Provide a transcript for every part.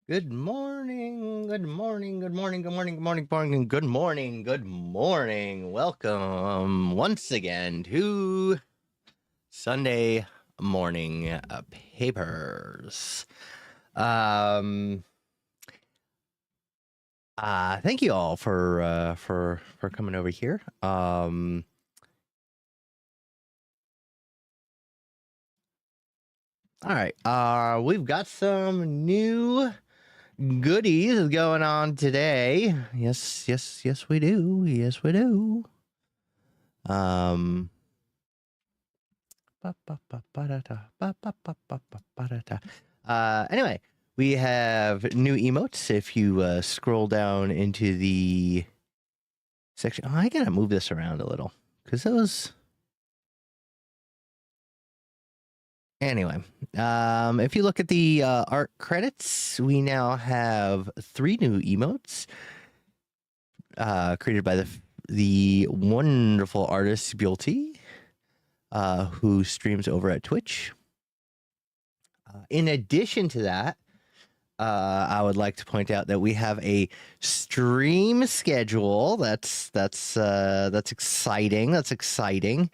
Good morning, good morning, good morning, good morning, good morning, good morning, good morning, good morning. Welcome once again to Sunday morning papers. Thank you all for coming over here. All right. We've got some new goodies going on today. Yes, we do. Yes, we do. Anyway, we have new emotes. If you scroll down into the section, I gotta move this around a little because those. Anyway, if you look at the art credits, we now have 3 new emotes created by the wonderful artist Builty, who streams over at Twitch. In addition to that, I would like to point out that we have a stream schedule. That's exciting. That's exciting.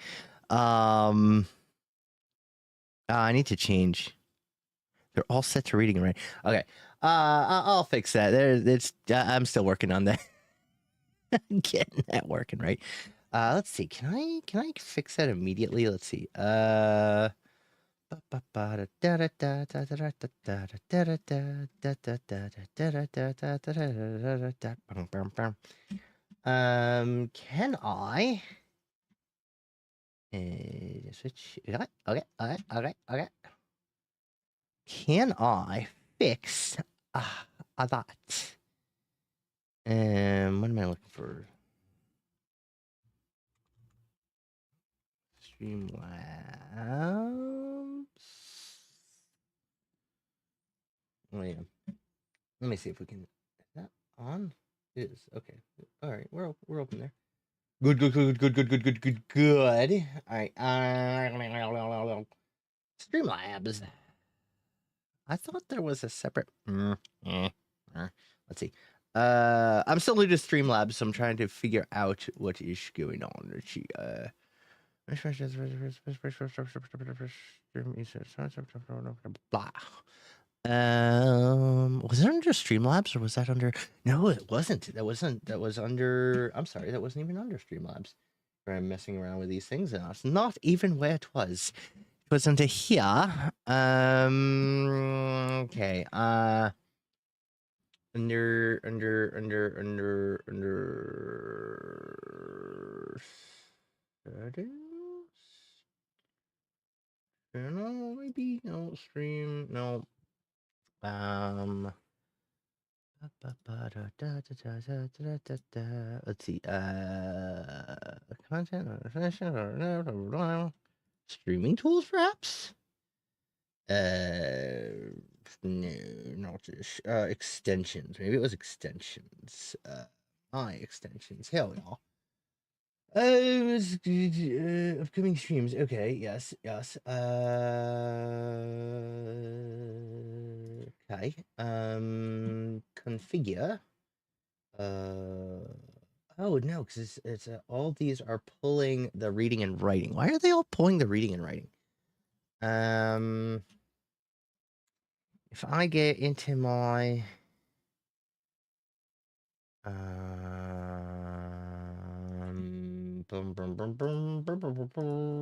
I need to change. They're all set to reading and writing. Okay. I'll fix that. I'm still working on that. Getting that working right. Let's see. Can I fix that immediately? Let's see. Can I switch? Okay. Can I fix that? What am I looking for? Streamlabs. Wait, let me see if we can. Is that on? It is. Okay. All right. We're open there. Good. All right. Streamlabs. I thought there was a separate. Let's see. I'm still new to Streamlabs, so I'm trying to figure out what is going on. Let's see. Blah. Was it under Streamlabs or was that under? No, it wasn't. That was under. I'm sorry, that wasn't even under Streamlabs. Where I'm messing around with these things, and it's not even where it was. It was under here. Okay. Under settings. No, maybe no stream. No. Let's see. Content streaming tools, perhaps. No, not this. Extensions. Maybe it was extensions. My extensions. Hell y'all. Upcoming streams. Okay. Yes. Okay. Configure. Oh no, because it's all these are pulling the reading and writing. Why are they all pulling the reading and writing? If I get into my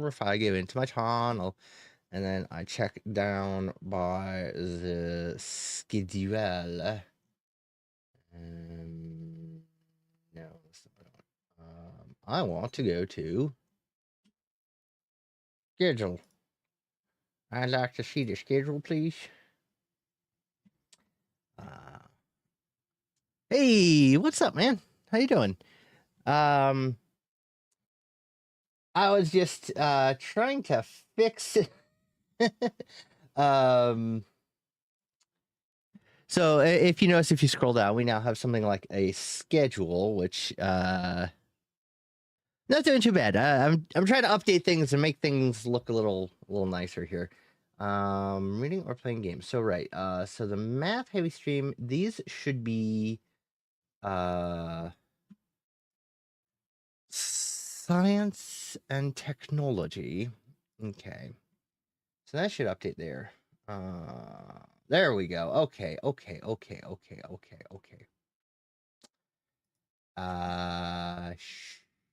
if I go into my channel and then I check down by the schedule. No, that's not one. I want to go to schedule. I'd like to see the schedule, please. Hey, what's up, man? How you doing? I was just trying to fix it. So if you notice, if you scroll down, we now have something like a schedule, which not doing too bad. I'm trying to update things and make things look a little nicer here. Reading or playing games. So right. So the math heavy stream, these should be science and technology. Okay. So that should update there. There we go. Okay.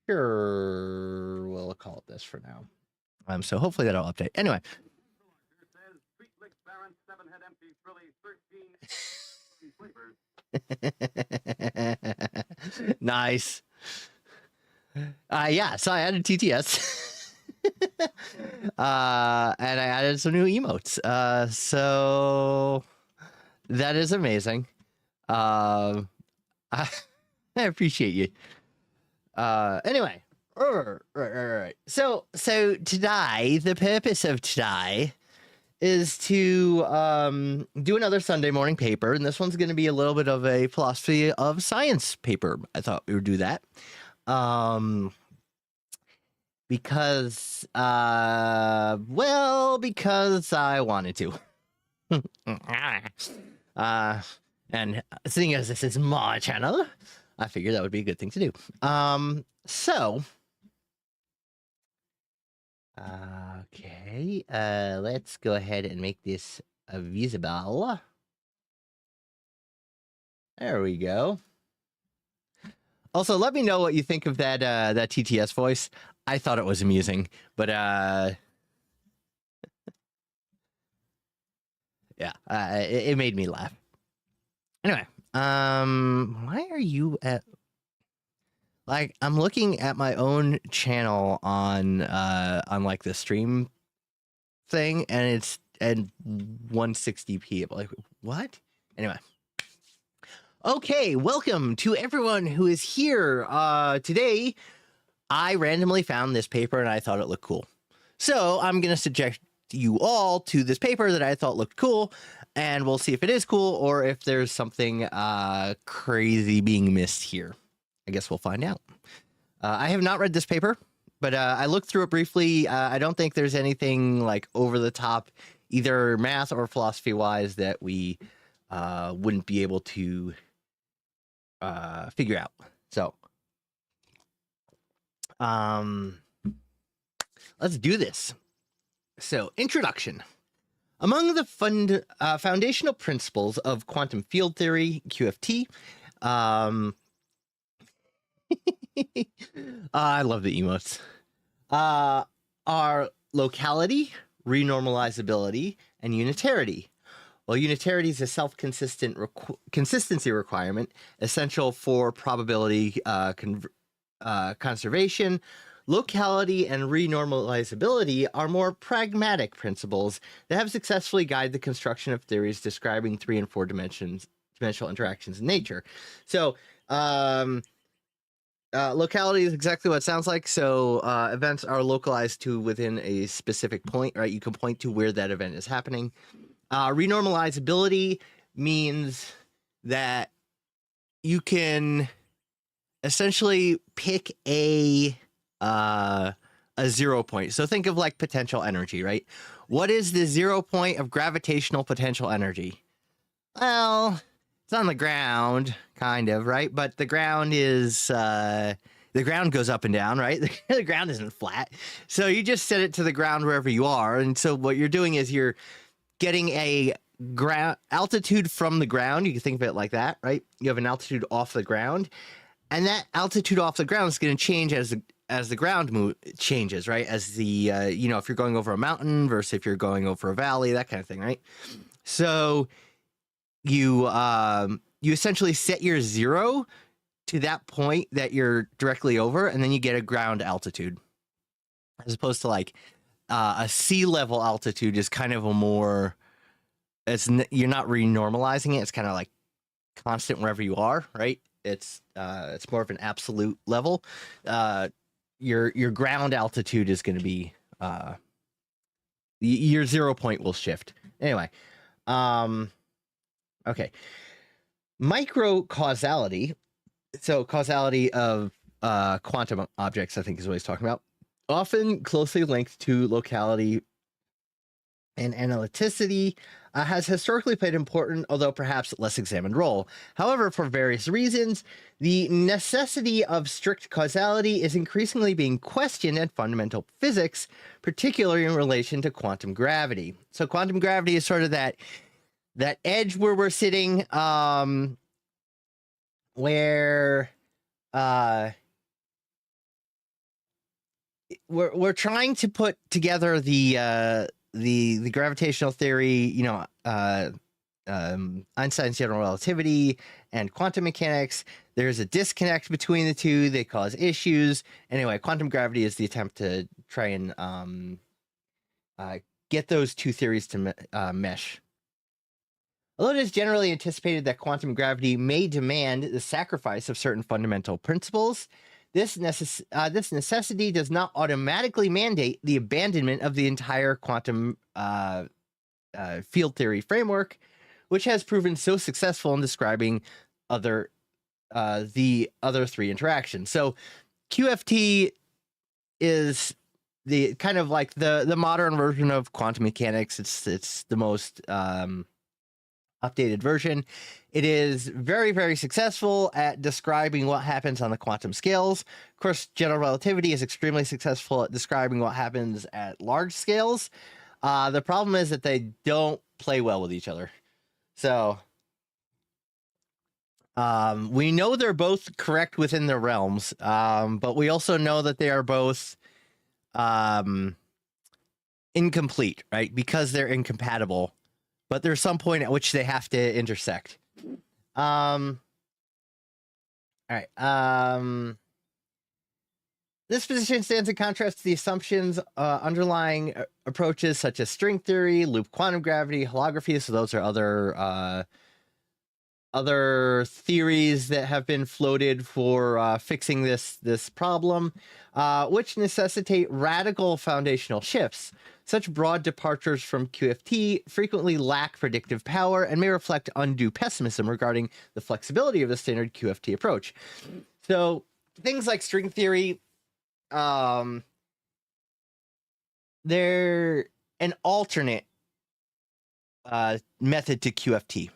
Sure. We'll call it this for now. So hopefully that'll update. Anyway. Nice. Yeah, so I added TTS. And I added some new emotes. So that is amazing. I appreciate you. Anyway. Right. So today, the purpose of today is to do another Sunday morning paper, and this one's going to be a little bit of a philosophy of science paper. I thought we would do that because because I wanted to. And seeing as this is my channel, I figured that would be a good thing to do. Okay, let's go ahead and make this visible. There we go. Also, let me know what you think of that that TTS voice. I thought it was amusing, but yeah, it made me laugh. Anyway, why are you at? Like, I'm looking at my own channel on like the stream thing, and it's at 160p. I'm like, what? Anyway. Okay, welcome to everyone who is here. Today, I randomly found this paper and I thought it looked cool. So I'm going to subject you all to this paper that I thought looked cool, and we'll see if it is cool or if there's something crazy being missed here. I guess we'll find out. I have not read this paper, but I looked through it briefly. I don't think there's anything like over the top, either math or philosophy wise, that we wouldn't be able to figure out. So let's do this. So, introduction. Among the foundational principles of quantum field theory, QFT, I love the emotes, are locality, renormalizability, and unitarity. Well, unitarity is a self-consistent consistency requirement essential for probability conservation. Locality and renormalizability are more pragmatic principles that have successfully guided the construction of theories describing 3 and 4 dimensional interactions in nature. So, locality is exactly what it sounds like. So, events are localized to within a specific point, right? You can point to where that event is happening. Renormalizability means that you can essentially pick a 0 point. So think of like potential energy, right? What is the 0 point of gravitational potential energy? Well, it's on the ground, kind of, right? But the ground is the ground goes up and down, right? The ground isn't flat. So you just set it to the ground wherever you are. And so what you're doing is you're getting a ground altitude from the ground. You can think of it like that, right? You have an altitude off the ground, and that altitude off the ground is going to change as the ground changes, right? As the you know, if you're going over a mountain versus if you're going over a valley, that kind of thing, right? So you essentially set your 0 to that point that you're directly over, and then you get a ground altitude, as opposed to like a sea level altitude is kind of a more, you're not renormalizing it. It's kind of like constant wherever you are, right? It's more of an absolute level. Your ground altitude is going to be your 0 point will shift. Anyway, okay. Microcausality. So causality of quantum objects, I think, is what he's talking about. Often closely linked to locality and analyticity, has historically played an important, although perhaps less examined role. However, for various reasons, the necessity of strict causality is increasingly being questioned in fundamental physics, particularly in relation to quantum gravity. So quantum gravity is sort of that edge where we're sitting, where we're trying to put together the gravitational theory, you know, Einstein's general relativity and quantum mechanics. There's a disconnect between the two. They cause issues. Anyway, quantum gravity is the attempt to try and get those two theories to mesh. Although it is generally anticipated that quantum gravity may demand the sacrifice of certain fundamental principles, this necessity does not automatically mandate the abandonment of the entire quantum field theory framework, which has proven so successful in describing the other three interactions. So QFT is the kind of like the modern version of quantum mechanics. It's the most updated version. It is very, very successful at describing what happens on the quantum scales. Of course, general relativity is extremely successful at describing what happens at large scales. The problem is that they don't play well with each other. So we know they're both correct within their realms, but we also know that they are both incomplete, right? Because they're incompatible. But there's some point at which they have to intersect. All right. This position stands in contrast to the assumptions underlying approaches such as string theory, loop quantum gravity, holography. So those are other theories that have been floated for fixing this problem, which necessitate radical foundational shifts. Such broad departures from QFT frequently lack predictive power and may reflect undue pessimism regarding the flexibility of the standard QFT approach. So things like string theory, they're an alternate method to QFT.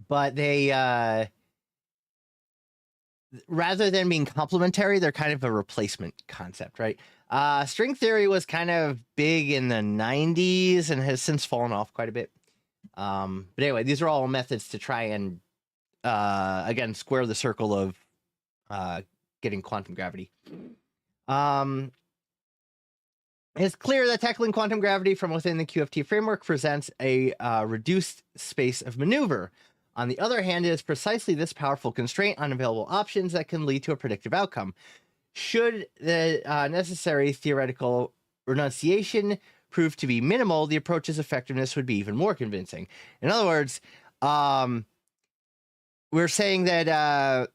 But they, rather than being complementary, they're kind of a replacement concept, right? String theory was kind of big in the 90s and has since fallen off quite a bit. But anyway, these are all methods to try and, again, square the circle of getting quantum gravity. It's clear that tackling quantum gravity from within the QFT framework presents a reduced space of maneuver. On the other hand, it is precisely this powerful constraint on available options that can lead to a predictive outcome. Should the necessary theoretical renunciation prove to be minimal, the approach's effectiveness would be even more convincing. In other words, we're saying that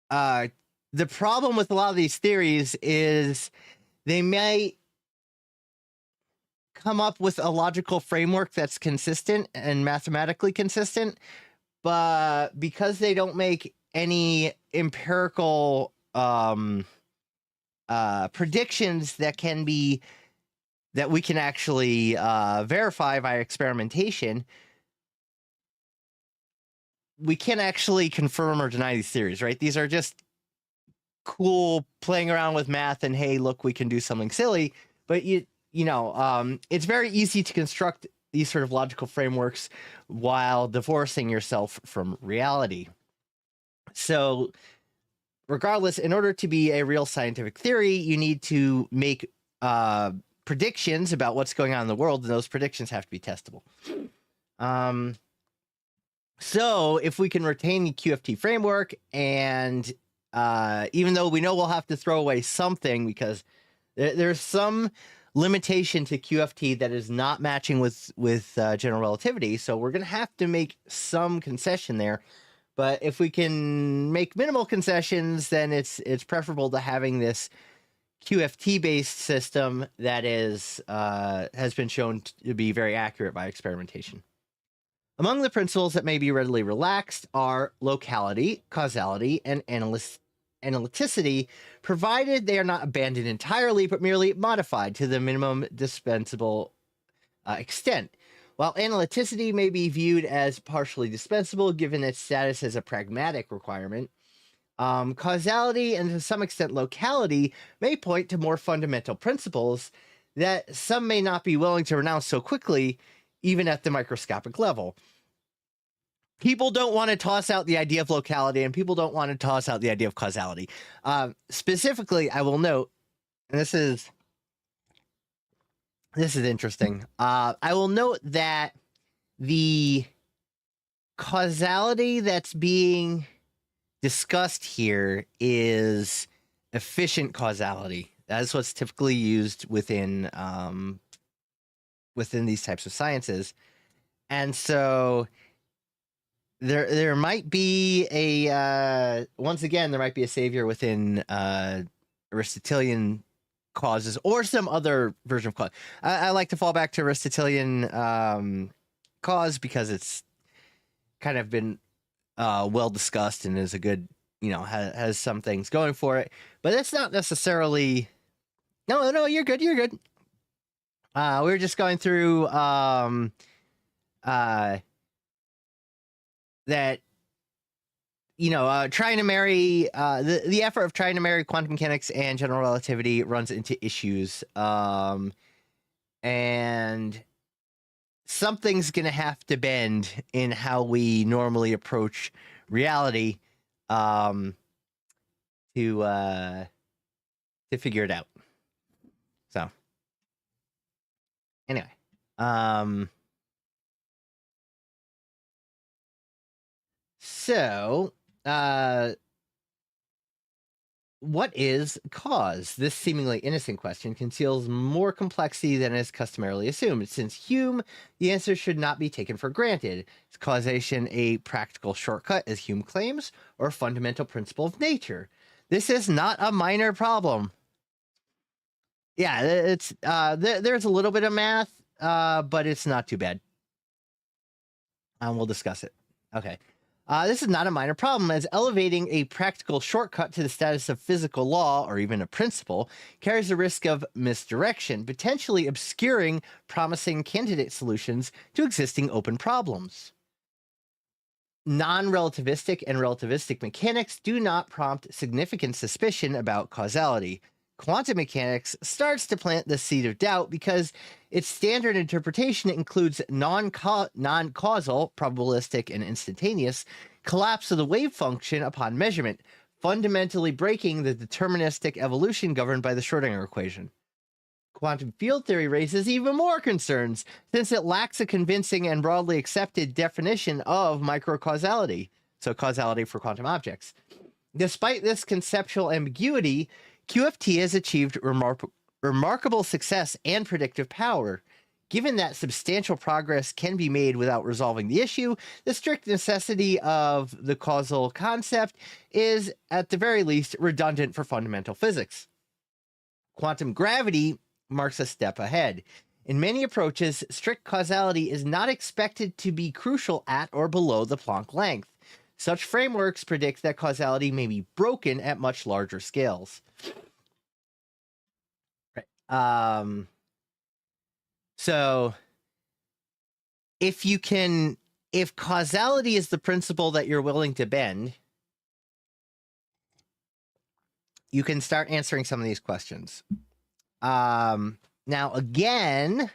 the problem with a lot of these theories is they may come up with a logical framework that's consistent and mathematically consistent, but because they don't make any empirical predictions that we can actually verify via experimentation, we can't actually confirm or deny these theories, right? These are just cool playing around with math and, hey, look, we can do something silly. But it's very easy to construct these sort of logical frameworks while divorcing yourself from reality. So regardless, in order to be a real scientific theory, you need to make predictions about what's going on in the world, and those predictions have to be testable. So if we can retain the QFT framework, and even though we know we'll have to throw away something because there's some limitation to QFT that is not matching with general relativity, so we're going to have to make some concession there. But if we can make minimal concessions, then it's preferable to having this QFT-based system that has been shown to be very accurate by experimentation. Among the principles that may be readily relaxed are locality, causality, and analyticity, provided they are not abandoned entirely, but merely modified to the minimum dispensable extent. While analyticity may be viewed as partially dispensable given its status as a pragmatic requirement, causality and to some extent locality may point to more fundamental principles that some may not be willing to renounce so quickly, even at the microscopic level. People don't want to toss out the idea of locality, and people don't want to toss out the idea of causality. Specifically, I will note, and this is interesting. I will note that the causality that's being discussed here is efficient causality. That is what's typically used within these types of sciences. And so there might be once again, there might be a savior within Aristotelian causes or some other version of cause. I like to fall back to Aristotelian cause because it's kind of been well discussed and is a good, has some things going for it, but it's not necessarily. No, you're good. You're good. We were just going through that, trying to marry the effort of trying to marry quantum mechanics and general relativity runs into issues, and something's gonna have to bend in how we normally approach reality, to figure it out. So anyway, what is cause? This seemingly innocent question conceals more complexity than is customarily assumed. Since Hume, the answer should not be taken for granted. Is causation a practical shortcut, as Hume claims, or a fundamental principle of nature? This is not a minor problem. Yeah, it's there's a little bit of math, but it's not too bad. We'll discuss it. Okay. This is not a minor problem, as elevating a practical shortcut to the status of physical law, or even a principle, carries the risk of misdirection, potentially obscuring promising candidate solutions to existing open problems. Non-relativistic and relativistic mechanics do not prompt significant suspicion about causality. Quantum mechanics starts to plant the seed of doubt because its standard interpretation includes non-causal, probabilistic, and instantaneous collapse of the wave function upon measurement, fundamentally breaking the deterministic evolution governed by the Schrödinger equation. Quantum field theory raises even more concerns, since it lacks a convincing and broadly accepted definition of microcausality, so causality for quantum objects. Despite this conceptual ambiguity, QFT has achieved remarkable success and predictive power. Given that substantial progress can be made without resolving the issue, the strict necessity of the causal concept is, at the very least, redundant for fundamental physics. Quantum gravity marks a step ahead. In many approaches, strict causality is not expected to be crucial at or below the Planck length. Such frameworks predict that causality may be broken at much larger scales. Right. So if causality is the principle that you're willing to bend, you can start answering some of these questions. Now again,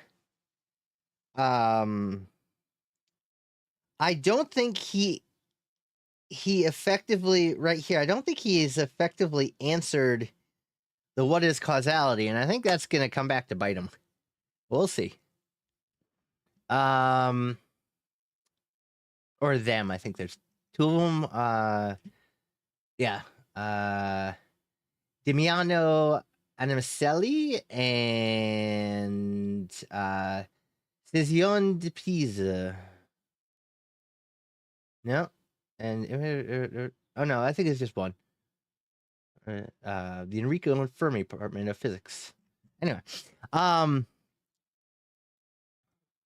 I don't think he effectively, right here, I don't think he has effectively answered the what is causality, and I think that's going to come back to bite him. We'll see. Or them. I think there's two of them. Yeah. Damiano Anamicelli and Cézion de Pise. No. And oh no, I think it's just one. The Enrico Fermi Department of Physics. Anyway,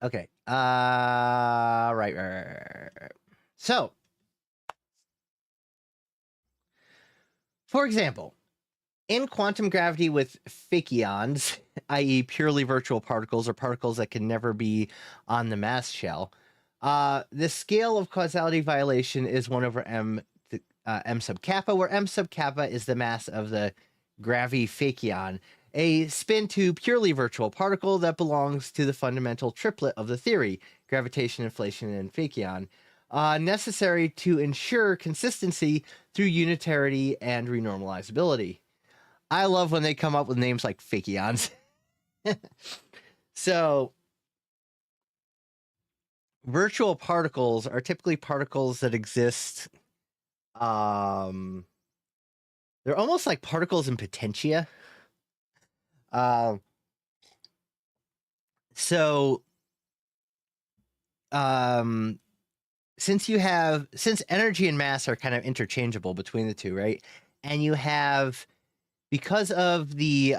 okay. Right. So, for example, in quantum gravity with fakions, i.e. purely virtual particles or particles that can never be on the mass shell, the scale of causality violation is 1 over m sub kappa, where m sub kappa is the mass of the gravifakion, a spin-2 purely virtual particle that belongs to the fundamental triplet of the theory, gravitation, inflation, and fakion, necessary to ensure consistency through unitarity and renormalizability. I love when they come up with names like fakions. So, virtual particles are typically particles that exist. They're almost like particles in potentia. Since energy and mass are kind of interchangeable between the two, right? And you have because of the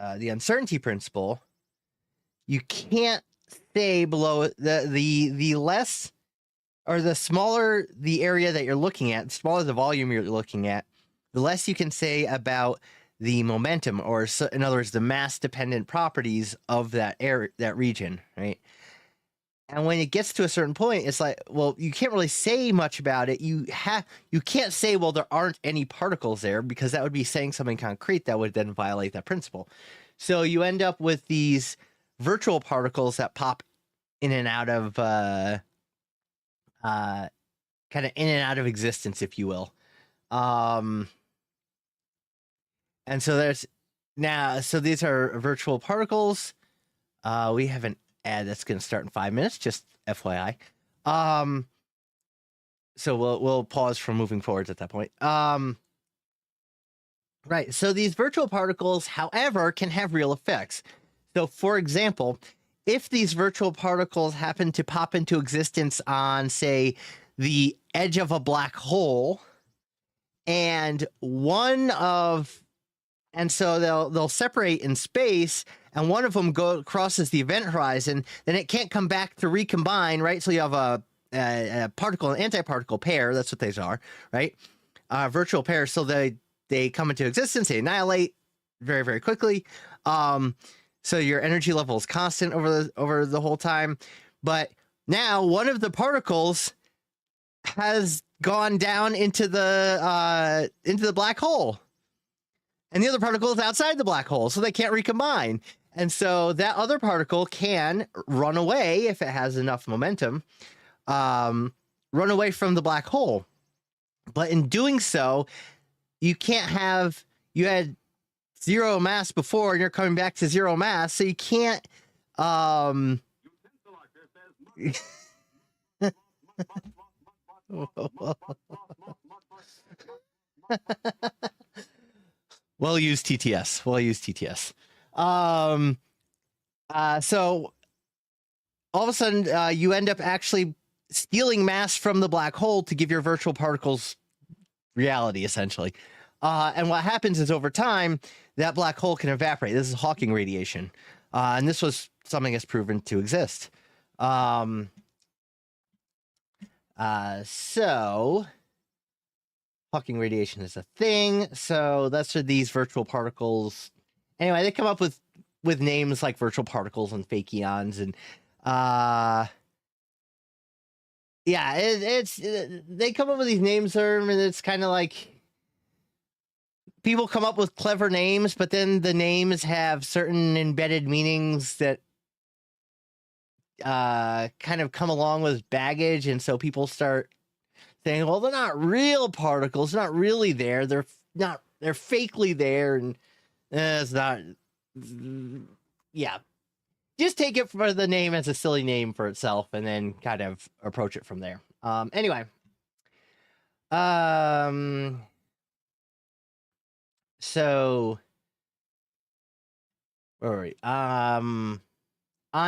uncertainty principle, you can't stay below the less or the smaller the area that you're looking at, the smaller the volume you're looking at, the less you can say about the momentum, or in other words, the mass dependent properties of that area, that region, right? And when it gets to a certain point, it's like, well, you can't really say much about it. You can't say, well, there aren't any particles there, because that would be saying something concrete that would then violate that principle. So you end up with these virtual particles that pop in and out of kind of in and out of existence, if you will. And so so these are virtual particles. We have an ad that's going to start in 5 minutes, just FYI. So we'll pause from moving forwards at that point. Right. So these virtual particles, however, can have real effects. So, for example, if these virtual particles happen to pop into existence on, say, the edge of a black hole, and so they'll separate in space, and one of them crosses the event horizon, then it can't come back to recombine, right? So you have a particle and antiparticle pair. That's what these are, right? Virtual pairs. So they come into existence, they annihilate very, very quickly. So your energy level is constant over the whole time. But now one of the particles has gone down into the black hole, and the other particle is outside the black hole, so they can't recombine. And so that other particle can run away if it has enough momentum, run away from the black hole. But in doing so, you had zero mass before, and you're coming back to zero mass, so you can't Well used TTS. So all of a sudden, you end up actually stealing mass from the black hole to give your virtual particles reality, essentially. And what happens is, over time, that black hole can evaporate. This is Hawking radiation. And this was something that's proven to exist. So Hawking radiation is a thing. So that's where these virtual particles. Anyway, they come up with names like virtual particles and fakions, and they come up with these names, and it's kind of like people come up with clever names, but then the names have certain embedded meanings that kind of come along with baggage, and so people start saying, well, they're not real particles, they're not really there, they're fakely there, and it's not. Yeah, just take it for the name as a silly name for itself, and then kind of approach it from there. Anyway, so where were we? On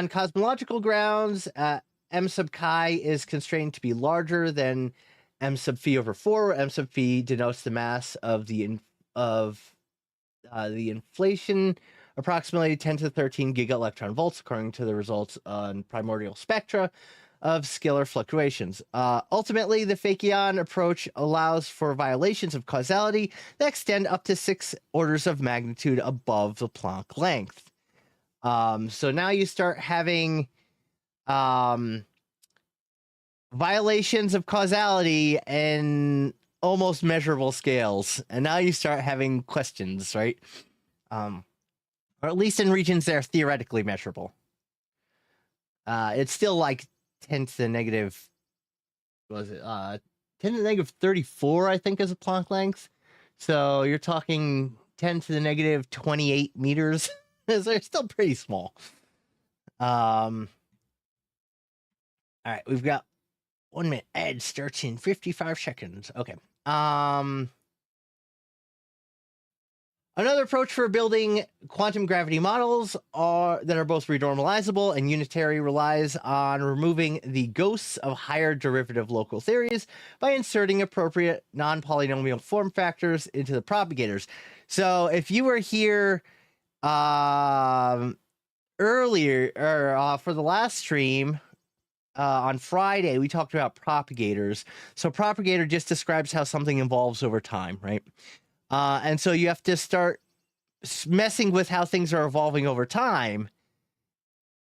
cosmological grounds, m sub chi is constrained to be larger than m sub phi over 4, where m sub phi denotes the mass of the inflation, approximately 10 to the 13 giga-electron volts, according to the results on primordial spectra of scalar fluctuations. Ultimately, the Fakion approach allows for violations of causality that extend up to 6 orders of magnitude above the Planck length. So now you start having violations of causality in almost measurable scales, and now you start having questions, right? Or at least in regions that are theoretically measurable. It's still like 10 to the negative, what was it? 10 to the negative 34, I think, is a Planck length. So you're talking 10 to the negative 28 meters. So they're still pretty small. All right, we've got 1 minute. Ad starts in 55 seconds. Okay. Another approach for building quantum gravity models that are both renormalizable and unitary relies on removing the ghosts of higher derivative local theories by inserting appropriate non-polynomial form factors into the propagators. So if you were here earlier, or for the last stream on Friday, we talked about propagators. So propagator just describes how something evolves over time, right? And so you have to start messing with how things are evolving over time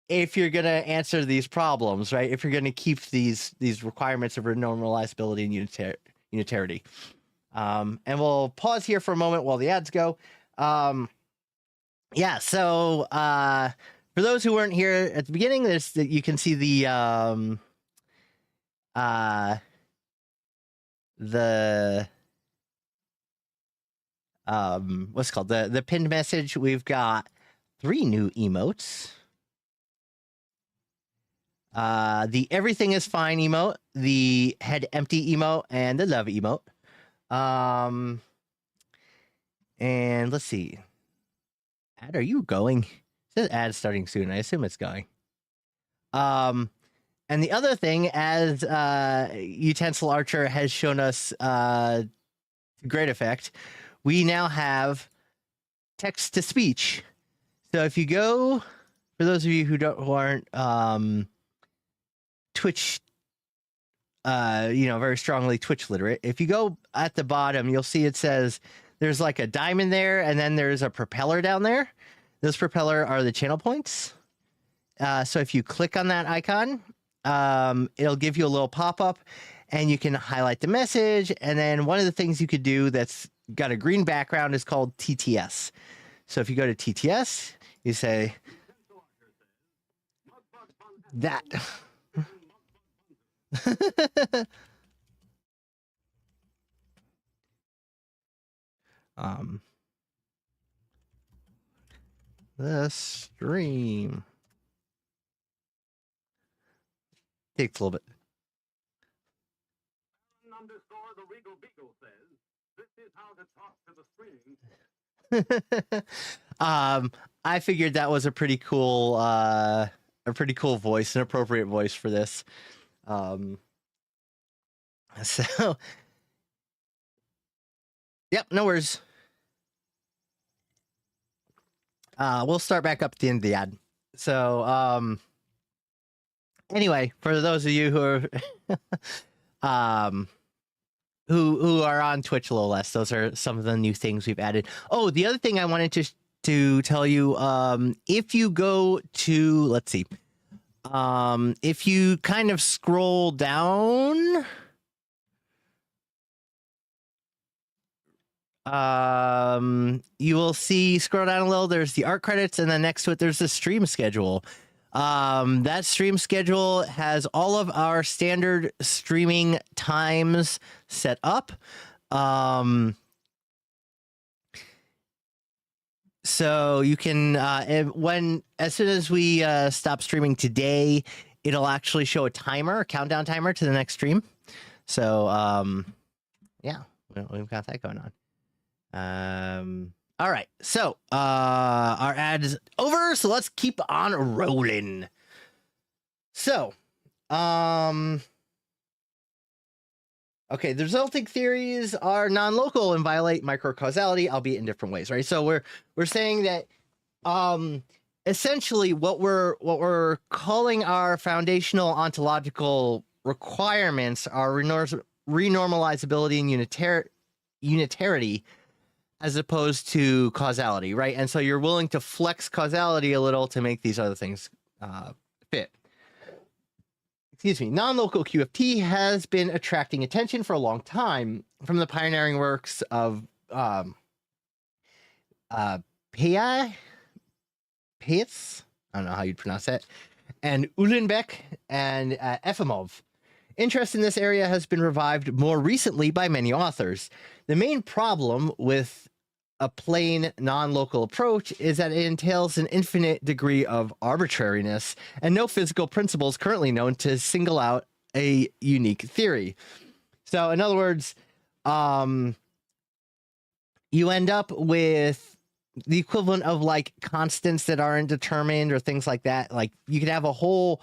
if you're going to answer these problems, right? If you're going to keep these requirements of renormalizability and unitarity. And we'll pause here for a moment while the ads go. Yeah, so for those who weren't here at the beginning, you can see the what's it called, the pinned message. We've got 3 new emotes. The everything is fine emote, the head empty emote, and the love emote. And let's see. Ad, are you going? It says ad starting soon. I assume it's going. And the other thing, as Utensil Archer has shown us to great effect, we now have text to speech. So if you go, for those of you who aren't Twitch, very strongly Twitch literate, if you go at the bottom, you'll see it says there's like a diamond there, and then there's a propeller down there. Those propeller are the channel points. So if you click on that icon, it'll give you a little pop-up, and you can highlight the message. And then one of the things you could do that's got a green background is called TTS. So if you go to TTS, you say that. The stream takes a little bit. The Regal Beagle says, "This is how to talk to the stream." I figured that was a pretty cool voice, an appropriate voice for this. So, yep, no worries. We'll start back up at the end of the ad. So, anyway, for those of you who are who are on Twitch a little less, those are some of the new things we've added. Oh, the other thing I wanted to tell you, if you go to, let's see, if you kind of scroll down, you will see, scroll down a little, there's the art credits, and then next to it there's the stream schedule. That stream schedule has all of our standard streaming times set up. So you can, as soon as we stop streaming today, it'll actually show a timer, a countdown timer to the next stream. So, yeah, we've got that going on. All right, so our ad is over, so let's keep on rolling. So, okay, the resulting theories are non-local and violate microcausality, albeit in different ways, right? So we're saying that essentially what we're calling our foundational ontological requirements are renormalizability and unitarity, as opposed to causality, right? And so you're willing to flex causality a little to make these other things fit. Excuse me. Non-local QFT has been attracting attention for a long time from the pioneering works of Paetz, I don't know how you'd pronounce that, and Uhlenbeck and Efimov. Interest in this area has been revived more recently by many authors. The main problem with a plain non-local approach is that it entails an infinite degree of arbitrariness and no physical principles currently known to single out a unique theory. So in other words, you end up with the equivalent of like constants that aren't determined or things like that. Like you could have a whole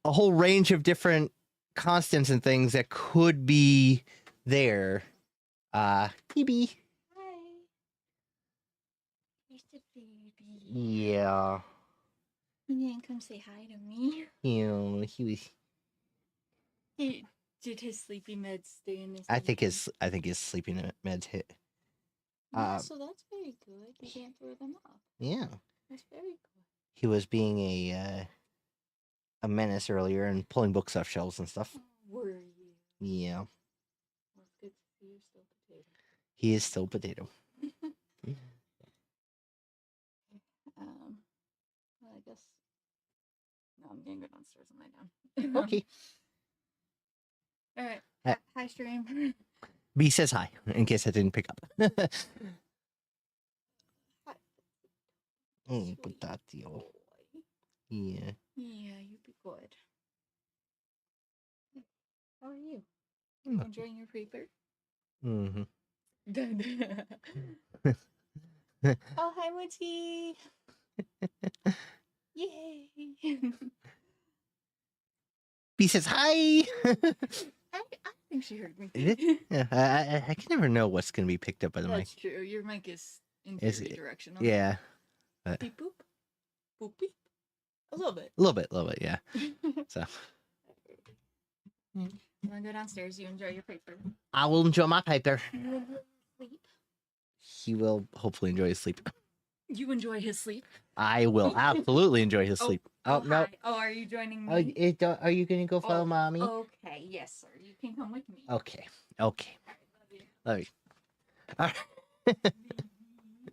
range of different constants and things that could be there. Baby. Hi. Here's the baby. Yeah. He didn't come say hi to me. He was. Did his sleepy meds stay in his? I think his sleeping meds hit. Yeah, so that's very good. You can't throw them off. Yeah. That's very good. He was being a menace earlier and pulling books off shelves and stuff. Were you? Yeah. Well, it's good to see you're still potato. He is still potato. Well, I guess. No, I'm gonna go downstairs and lie down. Okay. All right. Hi, stream. B says hi, in case I didn't pick up. Hi. Potato. Yeah. Yeah, you be good. How are you? Mm. Enjoying your paper? Mm-hmm. Oh, hi, Mochi. Yay. B says hi. I think she heard me. Yeah, I can never know what's going to be picked up by the mic. That's true. Your mic is directional. Yeah. Beep boop. Boop beep. A little bit. A little bit, yeah. So. I'm going to go downstairs. You enjoy your paper. I will enjoy my paper. You enjoy sleep. He will hopefully enjoy his sleep. You enjoy his sleep? I will absolutely enjoy his sleep. Oh, no. Hi. Oh, are you joining me? Are you going to go follow mommy? Okay, yes, sir. You can come with me. Okay. All right, Love you. All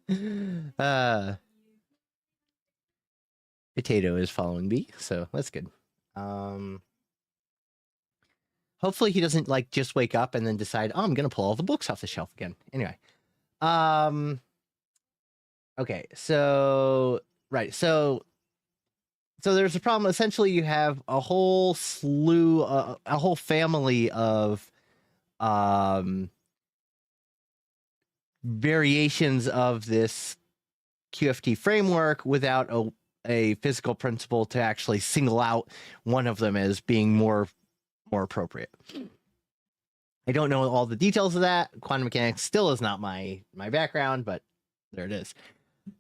right. Potato is following B, so that's good. Hopefully he doesn't like just wake up and then decide, oh, I'm gonna pull all the books off the shelf again. Anyway. Okay, so right, so there's a problem. Essentially, you have a whole slew, a whole family of variations of this QFT framework without a physical principle to actually single out one of them as being more appropriate. I don't know all the details of that. Quantum mechanics still is not my background, but there it is.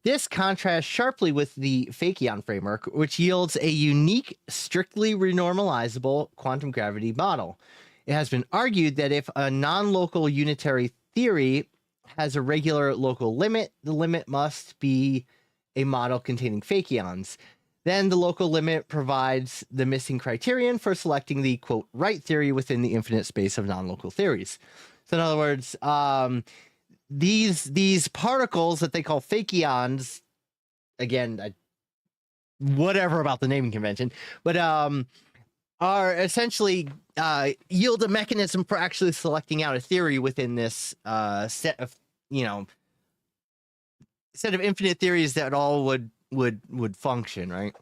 This contrasts sharply with the Fakion framework, which yields a unique, strictly renormalizable quantum gravity model. It has been argued that if a non-local unitary theory has a regular local limit, the limit must be a model containing Fakions. Then the local limit provides the missing criterion for selecting the, quote, right theory within the infinite space of non-local theories. So in other words, these particles that they call Fakions, again, whatever about the naming convention, but are essentially yield a mechanism for actually selecting out a theory within this set of infinite theories that all would function, right?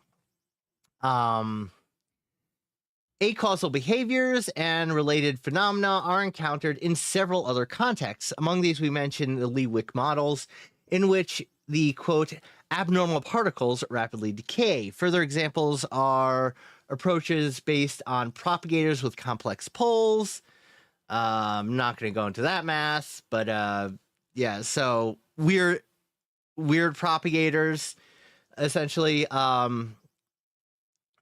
Acausal behaviors and related phenomena are encountered in several other contexts. Among these, we mention the Lee-Wick models, in which the, quote, abnormal particles rapidly decay. Further examples are approaches based on propagators with complex poles. I'm not going to go into that math, but yeah, so weird propagators, essentially.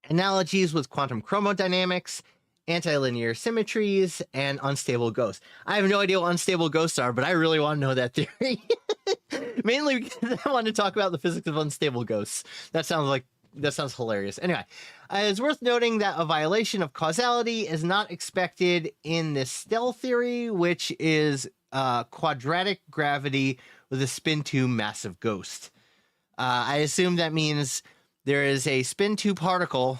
Analogies with quantum chromodynamics, antilinear symmetries, and unstable ghosts. I have no idea what unstable ghosts are, but I really want to know that theory. Mainly because I want to talk about the physics of unstable ghosts. That sounds hilarious. Anyway, it's worth noting that a violation of causality is not expected in this Stell theory, which is quadratic gravity with a spin 2 massive ghost. I assume that means there is a spin 2 particle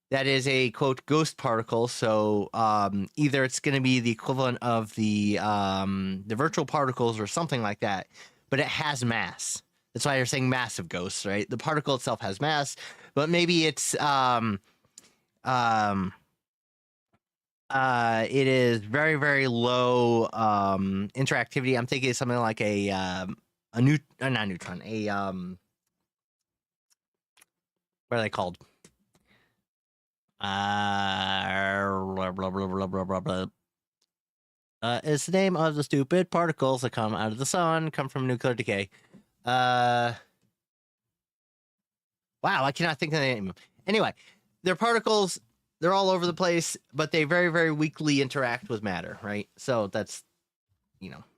that is a, quote, ghost particle. So either it's going to be the equivalent of the virtual particles or something like that, but it has mass. That's why you're saying massive ghosts, right? The particle itself has mass, but maybe it's it is very, very low interactivity. I'm thinking something like a not neutron, what are they called? Blah, blah, blah, blah, blah, blah, blah. It's the name of the stupid particles that come out of the sun, come from nuclear decay. Wow, I cannot think of the name. Anyway, they're particles. They're all over the place, but they very, very weakly interact with matter, right? So that's,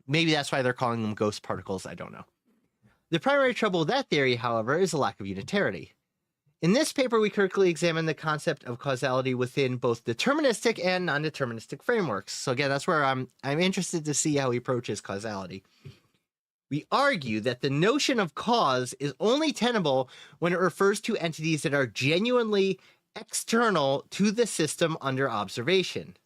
maybe that's why they're calling them ghost particles. I don't know. The primary trouble with that theory, however, is a lack of unitarity. In this paper, we critically examine the concept of causality within both deterministic and non-deterministic frameworks. So again, that's where I'm interested to see how he approaches causality. We argue that the notion of cause is only tenable when it refers to entities that are genuinely external to the system under observation.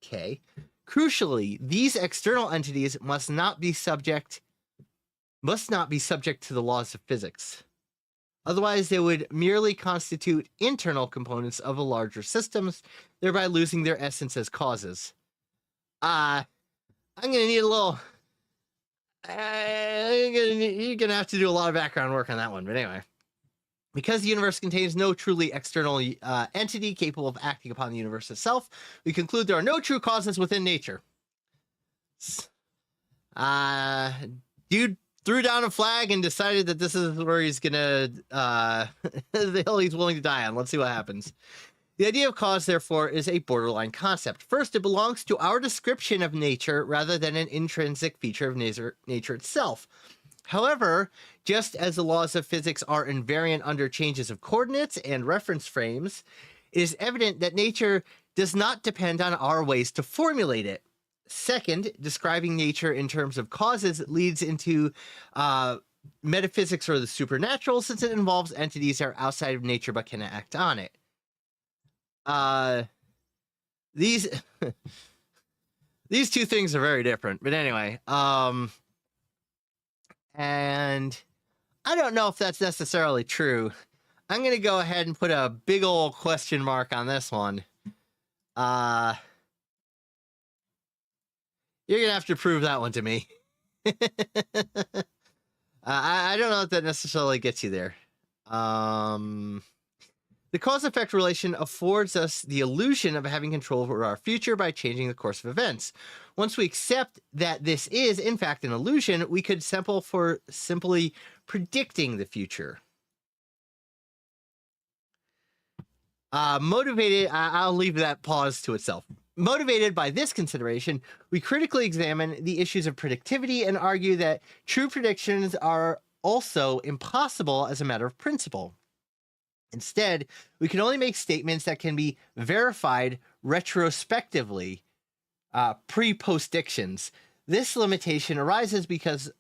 Okay. Crucially, these external entities must not be subject to the laws of physics. Otherwise, they would merely constitute internal components of a larger systems, thereby losing their essence as causes. I'm going to need a little... you're going to have to do a lot of background work on that one, but anyway. Because the universe contains no truly external entity capable of acting upon the universe itself, we conclude there are no true causes within nature. Dude threw down a flag and decided that this is where he's gonna the hill he's willing to die on. Let's see what happens. The idea of cause, therefore, is a borderline concept. First, it belongs to our description of nature rather than an intrinsic feature of nature itself. However, just as the laws of physics are invariant under changes of coordinates and reference frames, it is evident that nature does not depend on our ways to formulate it. Second, describing nature in terms of causes leads into metaphysics or the supernatural, since it involves entities that are outside of nature but can act on it. These two things are very different, but anyway, and I don't know if that's necessarily true. I'm going to go ahead and put a big old question mark on this one. You're going to have to prove that one to me. I don't know if that necessarily gets you there. The cause-effect relation affords us the illusion of having control over our future by changing the course of events. Once we accept that this is, in fact, an illusion, we could settle for simply predicting the future. I'll leave that pause to itself. Motivated by this consideration, we critically examine the issues of predictivity and argue that true predictions are also impossible as a matter of principle. Instead, we can only make statements that can be verified retrospectively, pre-postdictions. This limitation arises because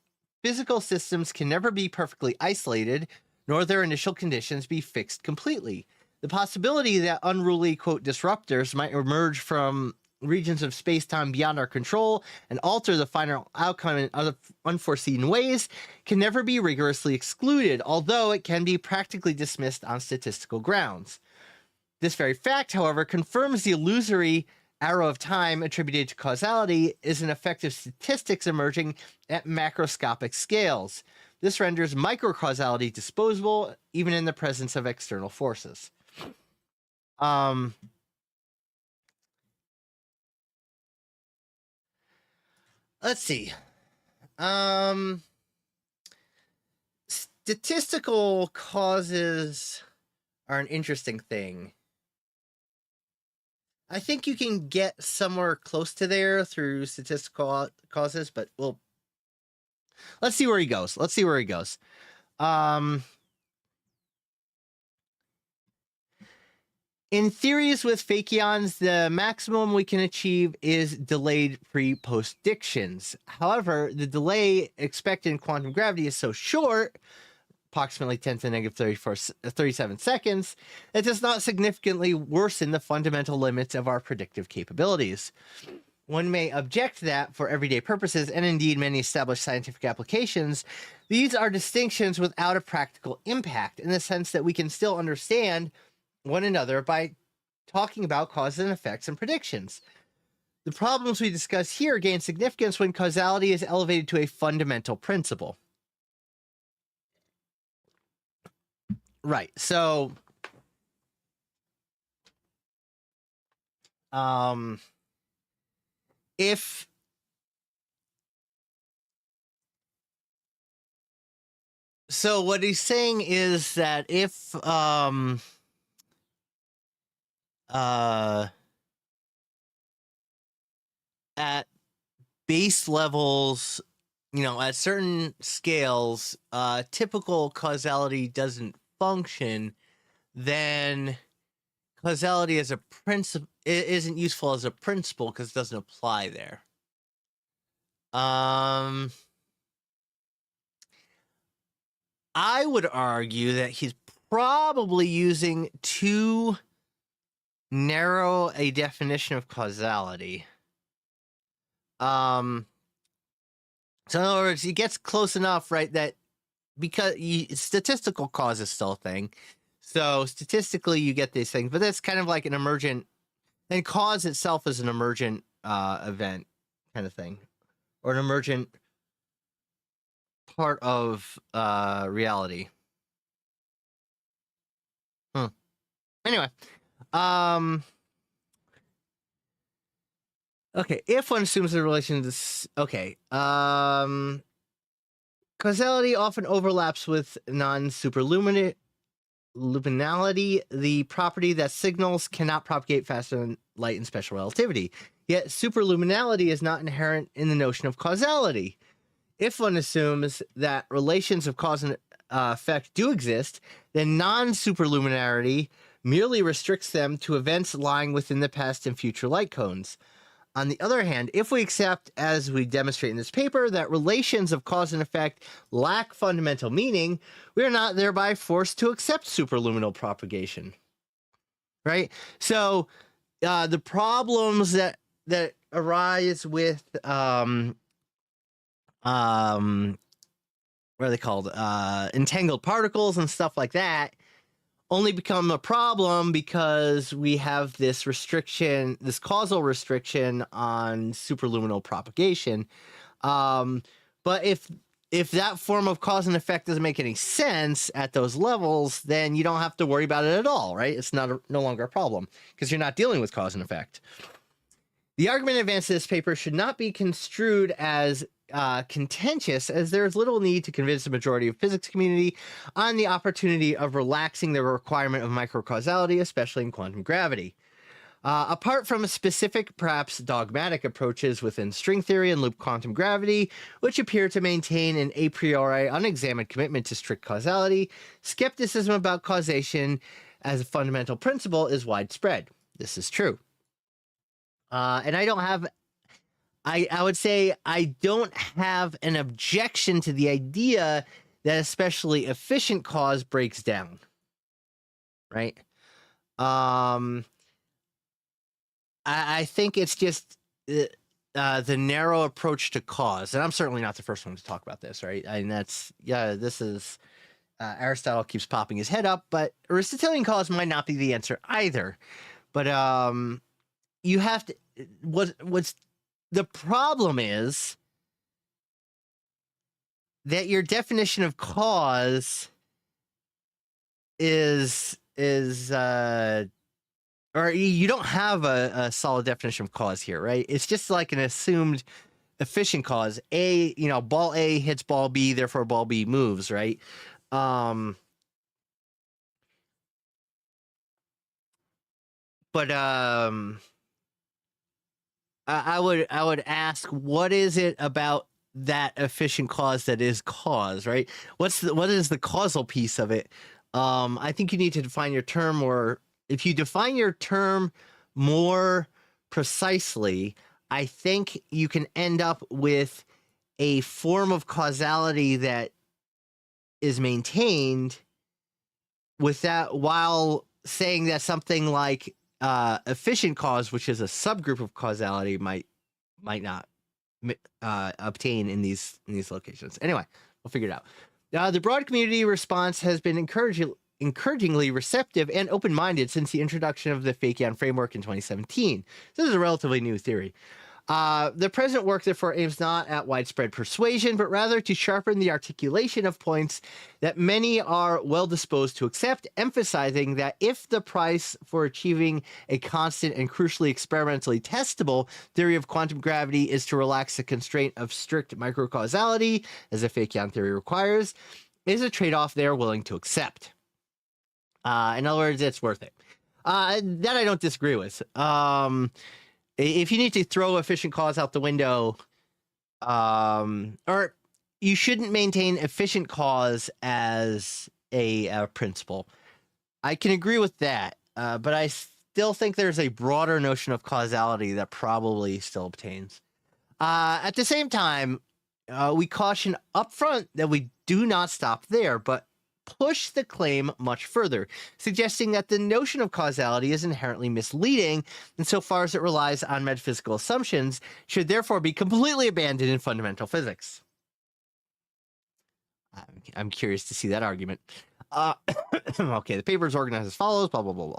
physical systems can never be perfectly isolated, nor their initial conditions be fixed completely. The possibility that unruly, quote, disruptors might emerge from regions of space-time beyond our control and alter the final outcome in other unforeseen ways can never be rigorously excluded, although it can be practically dismissed on statistical grounds. This very fact, however, confirms the illusory arrow of time attributed to causality is an effect of statistics emerging at macroscopic scales. This renders microcausality disposable even in the presence of external forces. Let's see. Statistical causes are an interesting thing. I think you can get somewhere close to there through statistical causes, but let's see where he goes. In theories with fakions, the maximum we can achieve is delayed pre-postdictions. However, the delay expected in quantum gravity is so short, approximately 10 to the negative 37 seconds, it does not significantly worsen the fundamental limits of our predictive capabilities. One may object that for everyday purposes, and indeed many established scientific applications, these are distinctions without a practical impact, in the sense that we can still understand one another by talking about causes and effects and predictions. The problems we discuss here gain significance when causality is elevated to a fundamental principle. Right. So, if so, what he's saying is that if at base levels, at certain scales, typical causality doesn't function, then causality as a principle isn't useful as a principle because it doesn't apply there. I would argue that he's probably using too narrow a definition of causality. So in other words, he gets close enough, right, that because statistical cause is still a thing. So statistically, you get these things, but that's kind of like an emergent, and cause itself is an emergent event kind of thing, or an emergent part of reality. Anyway, okay, if one assumes the relation to this, okay, causality often overlaps with non-superluminality, the property that signals cannot propagate faster than light in special relativity. Yet superluminality is not inherent in the notion of causality. If one assumes that relations of cause and effect do exist, then non-superluminarity merely restricts them to events lying within the past and future light cones. On the other hand, if we accept, as we demonstrate in this paper, that relations of cause and effect lack fundamental meaning, we are not thereby forced to accept superluminal propagation. Right? So the problems that arise with what are they called? Entangled particles and stuff like that only become a problem because we have this restriction, this causal restriction on superluminal propagation. But if that form of cause and effect doesn't make any sense at those levels, then you don't have to worry about it at all, right? It's no longer a problem because you're not dealing with cause and effect. The argument advanced in this paper should not be construed as contentious, as there is little need to convince the majority of physics community on the opportunity of relaxing the requirement of microcausality, especially in quantum gravity. Apart from specific, perhaps dogmatic approaches within string theory and loop quantum gravity, which appear to maintain an a priori unexamined commitment to strict causality, skepticism about causation as a fundamental principle is widespread. This is true. And I don't have, I would say I don't have an objection to the idea that especially efficient cause breaks down, right? I think it's just the narrow approach to cause, and I'm certainly not the first one to talk about this, right? I mean, this is, Aristotle keeps popping his head up, but Aristotelian cause might not be the answer either. But you have to, what's the problem is that your definition of cause is or you don't have a solid definition of cause here, right? It's just like an assumed efficient cause. Ball A hits ball B, therefore ball B moves, right? But I would ask, what is it about that efficient cause that is cause, right? What is the causal piece of it? I think you need to define your term, or if you define your term more precisely, I think you can end up with a form of causality that is maintained with that, while saying that something like efficient cause, which is a subgroup of causality, might not obtain in these locations. Anyway, we'll figure it out. The broad community response has been encouraging encouragingly receptive and open-minded since the introduction of the Fakian framework in 2017. This is a relatively new theory. The present work, therefore, aims not at widespread persuasion, but rather to sharpen the articulation of points that many are well disposed to accept, emphasizing that if the price for achieving a constant and crucially experimentally testable theory of quantum gravity is to relax the constraint of strict microcausality, as the Fakian theory requires, is a trade-off they are willing to accept. In other words, it's worth it. That I don't disagree with. If you need to throw efficient cause out the window, or you shouldn't maintain efficient cause as a principle. I can agree with that, but I still think there's a broader notion of causality that probably still obtains. At the same time, we caution upfront that we do not stop there, but push the claim much further, suggesting that the notion of causality is inherently misleading insofar as it relies on metaphysical assumptions, should therefore be completely abandoned in fundamental physics. I'm curious to see that argument. Okay, the paper is organized as follows, blah, blah, blah, blah.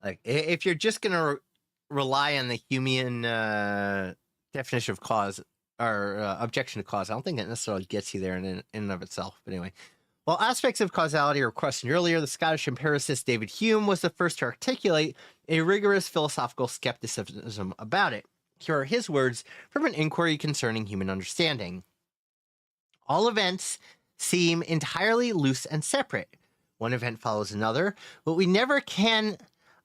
Like, if you're just going to rely on the Humean definition of cause or objection to cause, I don't think that necessarily gets you there in and of itself. But anyway, while aspects of causality were questioned earlier, the Scottish empiricist David Hume was the first to articulate a rigorous philosophical skepticism about it. Here are his words from an inquiry concerning human understanding. All events seem entirely loose and separate. One event follows another, but we never can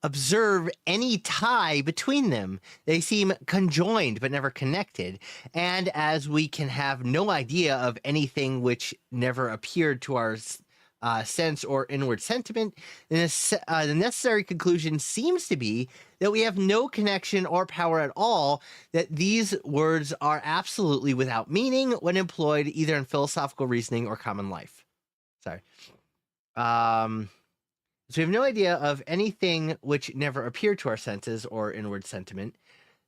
observe any tie between them. They seem conjoined but never connected, and as we can have no idea of anything which never appeared to our sense or inward sentiment, the necessary conclusion seems to be that we have no connection or power at all, that these words are absolutely without meaning when employed either in philosophical reasoning or common life. Sorry. So we have no idea of anything which never appeared to our senses or inward sentiment.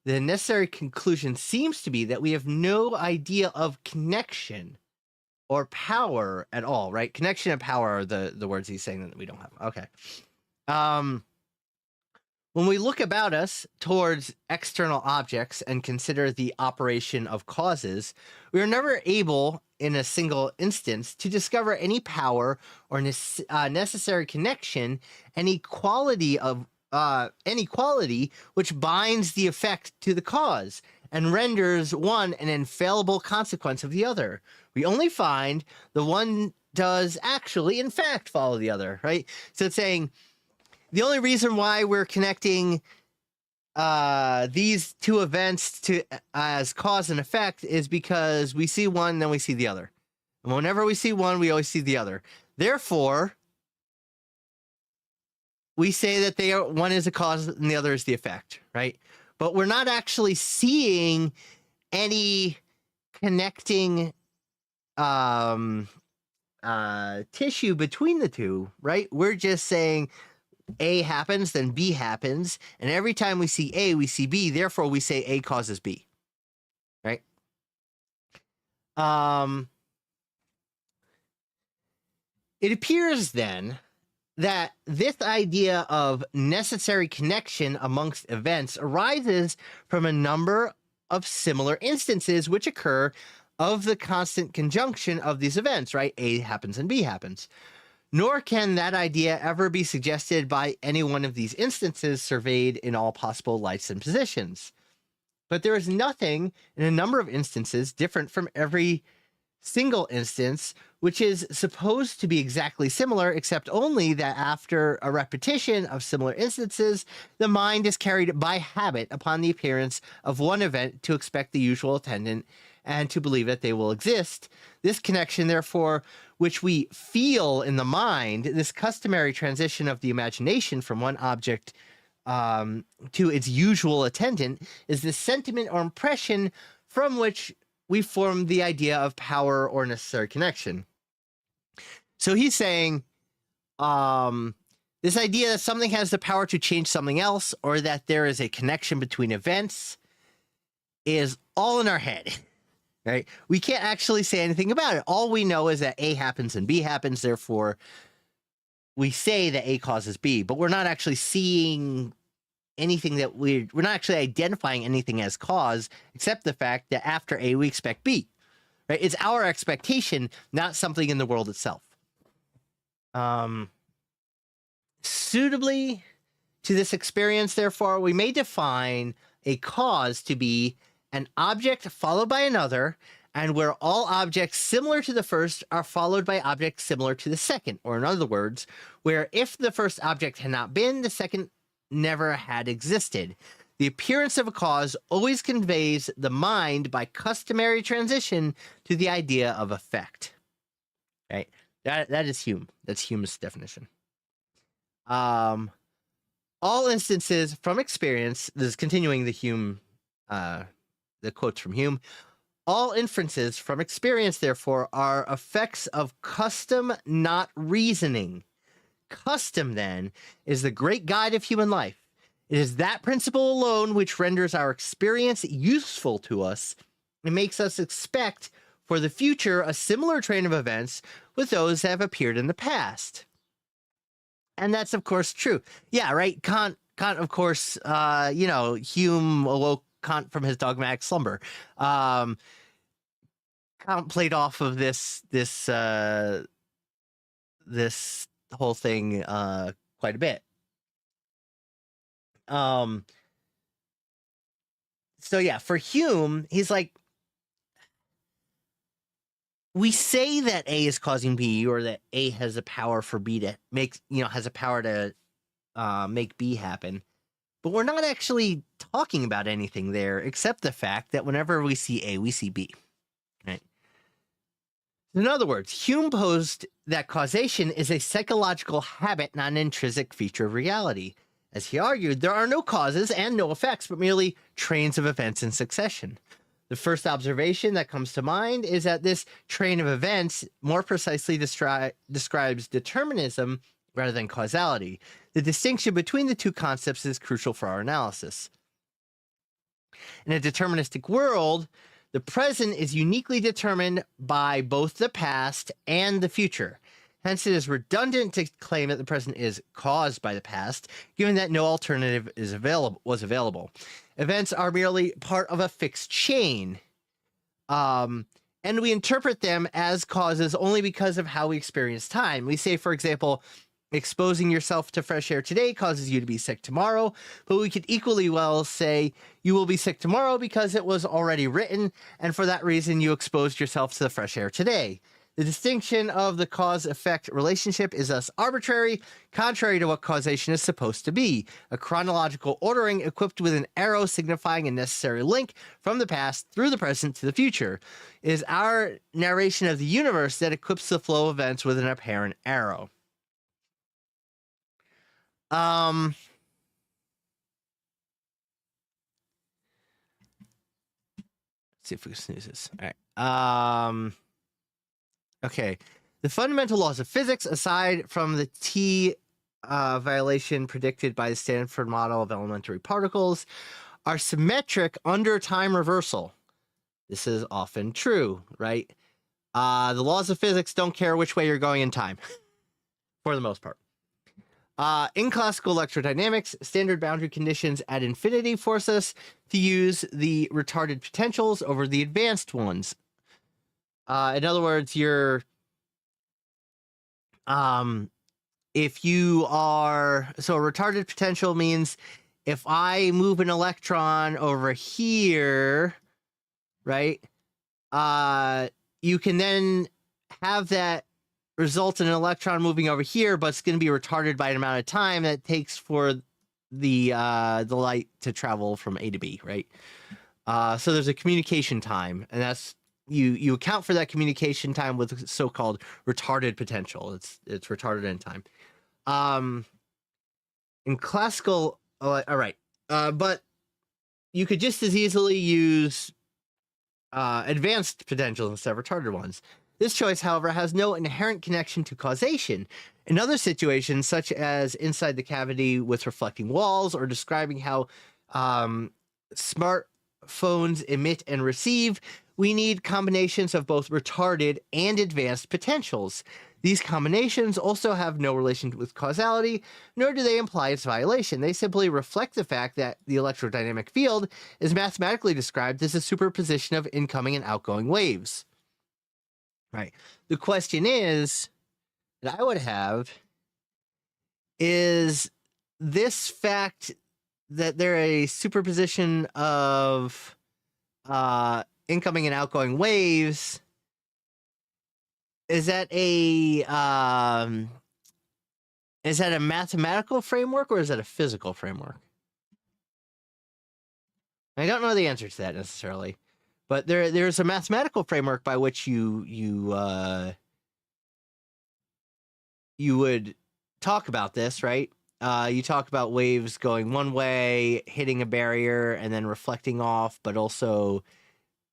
The necessary conclusion seems to be that we have no idea of connection or power at all, right? Connection and power are the words he's saying that we don't have. Okay. When we look about us towards external objects and consider the operation of causes, we are never able, in a single instance, to discover any power or necessary connection, any quality which binds the effect to the cause and renders one an infallible consequence of the other. We only find the one does actually, in fact, follow the other, right? So it's saying the only reason why we're connecting these two events to as cause and effect is because we see one, then we see the other. And whenever we see one, we always see the other. Therefore, we say that one is a cause and the other is the effect, right? But we're not actually seeing any connecting tissue between the two, right? We're just saying A happens, then B happens, and every time we see A, we see B, therefore we say A causes B, right? It appears then that this idea of necessary connection amongst events arises from a number of similar instances which occur of the constant conjunction of these events, right? A happens and B happens. Nor can that idea ever be suggested by any one of these instances surveyed in all possible lights and positions. But there is nothing in a number of instances different from every single instance, which is supposed to be exactly similar, except only that after a repetition of similar instances, the mind is carried by habit upon the appearance of one event to expect the usual attendant and to believe that they will exist. This connection, therefore, which we feel in the mind, this customary transition of the imagination from one object to its usual attendant, is the sentiment or impression from which we form the idea of power or necessary connection. So he's saying this idea that something has the power to change something else, or that there is a connection between events, is all in our head, right? We can't actually say anything about it. All we know is that A happens and B happens. Therefore, we say that A causes B, but we're not actually seeing anything that we're not actually identifying anything as cause, except the fact that after A, we expect B, right? It's our expectation, not something in the world itself. Suitably to this experience, therefore, we may define a cause to be an object followed by another, and where all objects similar to the first are followed by objects similar to the second, or in other words, where if the first object had not been, the second never had existed. The appearance of a cause always conveys the mind by customary transition to the idea of effect. Right? That is Hume. That's Hume's definition. All instances from experience, this is continuing the Hume, the quotes from Hume. All inferences from experience, therefore, are effects of custom, not reasoning. Custom, then, is the great guide of human life. It is that principle alone which renders our experience useful to us and makes us expect for the future a similar train of events with those that have appeared in the past. And that's, of course, true. Yeah, right? Kant of course, Hume awoke Kant from his dogmatic slumber. Kant played off of this whole thing quite a bit. So yeah, for Hume, he's like, we say that A is causing B, or that A has a power for B to make, has a power to make B happen. But we're not actually talking about anything there, except the fact that whenever we see A, we see B. Right? In other words, Hume posed that causation is a psychological habit, not an intrinsic feature of reality. As he argued, there are no causes and no effects, but merely trains of events in succession. The first observation that comes to mind is that this train of events more precisely describes determinism rather than causality. The distinction between the two concepts is crucial for our analysis. In a deterministic world, the present is uniquely determined by both the past and the future. Hence, it is redundant to claim that the present is caused by the past, given that no alternative was available. Events are merely part of a fixed chain, and we interpret them as causes only because of how we experience time. We say, for example, exposing yourself to fresh air today causes you to be sick tomorrow, but we could equally well say you will be sick tomorrow because it was already written, and for that reason you exposed yourself to the fresh air today. The distinction of the cause-effect relationship is thus arbitrary, contrary to what causation is supposed to be, a chronological ordering equipped with an arrow signifying a necessary link from the past through the present to the future. It is our narration of the universe that equips the flow of events with an apparent arrow. Let's see if we can snooze this. All right. Okay. The fundamental laws of physics, aside from the T violation predicted by the Stanford model of elementary particles, are symmetric under time reversal. This is often true, right? The laws of physics don't care which way you're going in time, for the most part. In classical electrodynamics, standard boundary conditions at infinity force us to use the retarded potentials over the advanced ones. In other words, if you are, so a retarded potential means if I move an electron over here, right, you can then have that result in an electron moving over here, but it's going to be retarded by an amount of time that it takes for the light to travel from A to B, right? So there's a communication time, and that's you account for that communication time with so-called retarded potential. It's retarded in time. In classical, all right, but you could just as easily use advanced potentials instead of retarded ones. This choice, however, has no inherent connection to causation. In other situations, such as inside the cavity with reflecting walls, or describing how smart phones emit and receive, we need combinations of both retarded and advanced potentials. These combinations also have no relation with causality, nor do they imply its violation. They simply reflect the fact that the electrodynamic field is mathematically described as a superposition of incoming and outgoing waves. Right. The question is that I would have is this fact that they're a superposition of incoming and outgoing waves, is that a mathematical framework or is that a physical framework? I don't know the answer to that necessarily, but there's a mathematical framework by which you would talk about this, right? You talk about waves going one way, hitting a barrier, and then reflecting off, but also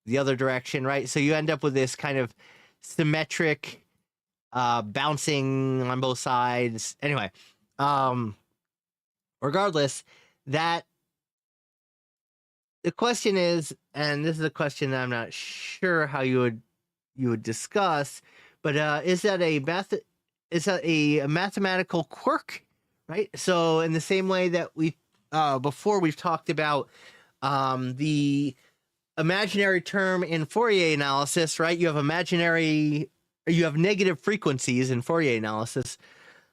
the other direction, right? So you end up with this kind of symmetric bouncing on both sides. Anyway, regardless, that the question is, and this is a question that I'm not sure how you would discuss, but is that a mathematical quirk, right? So in the same way that we before we've talked about the imaginary term in Fourier analysis, right? You have negative frequencies in Fourier analysis.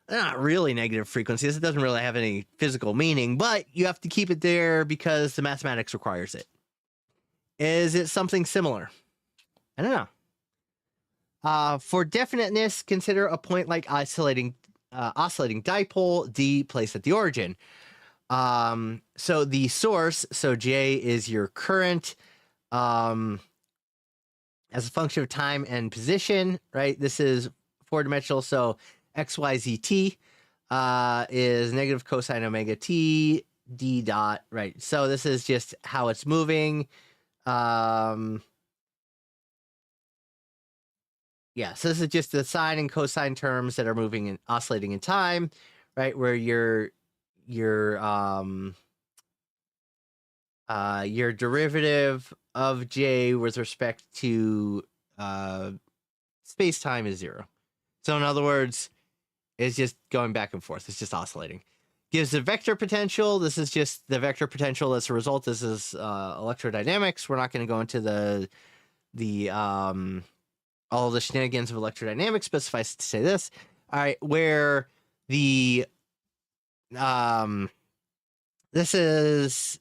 They're not really negative frequencies. It doesn't really have any physical meaning, but you have to keep it there because the mathematics requires it. Is it something similar? I don't know. For definiteness, consider a point like oscillating dipole, D placed at the origin. So the source, so J is your current, as a function of time and position, right? This is four-dimensional, so XYZT is negative cosine omega t d dot, right? So this is just how it's moving. Yeah, so this is just the sine and cosine terms that are moving and oscillating in time, right? Where your derivative of J with respect to space-time is 0. So in other words, it's just going back and forth. It's just oscillating. Gives the vector potential. This is just the vector potential as a result. This is electrodynamics. We're not going to go into the all the shenanigans of electrodynamics, but suffice it to say this. All right, where the this is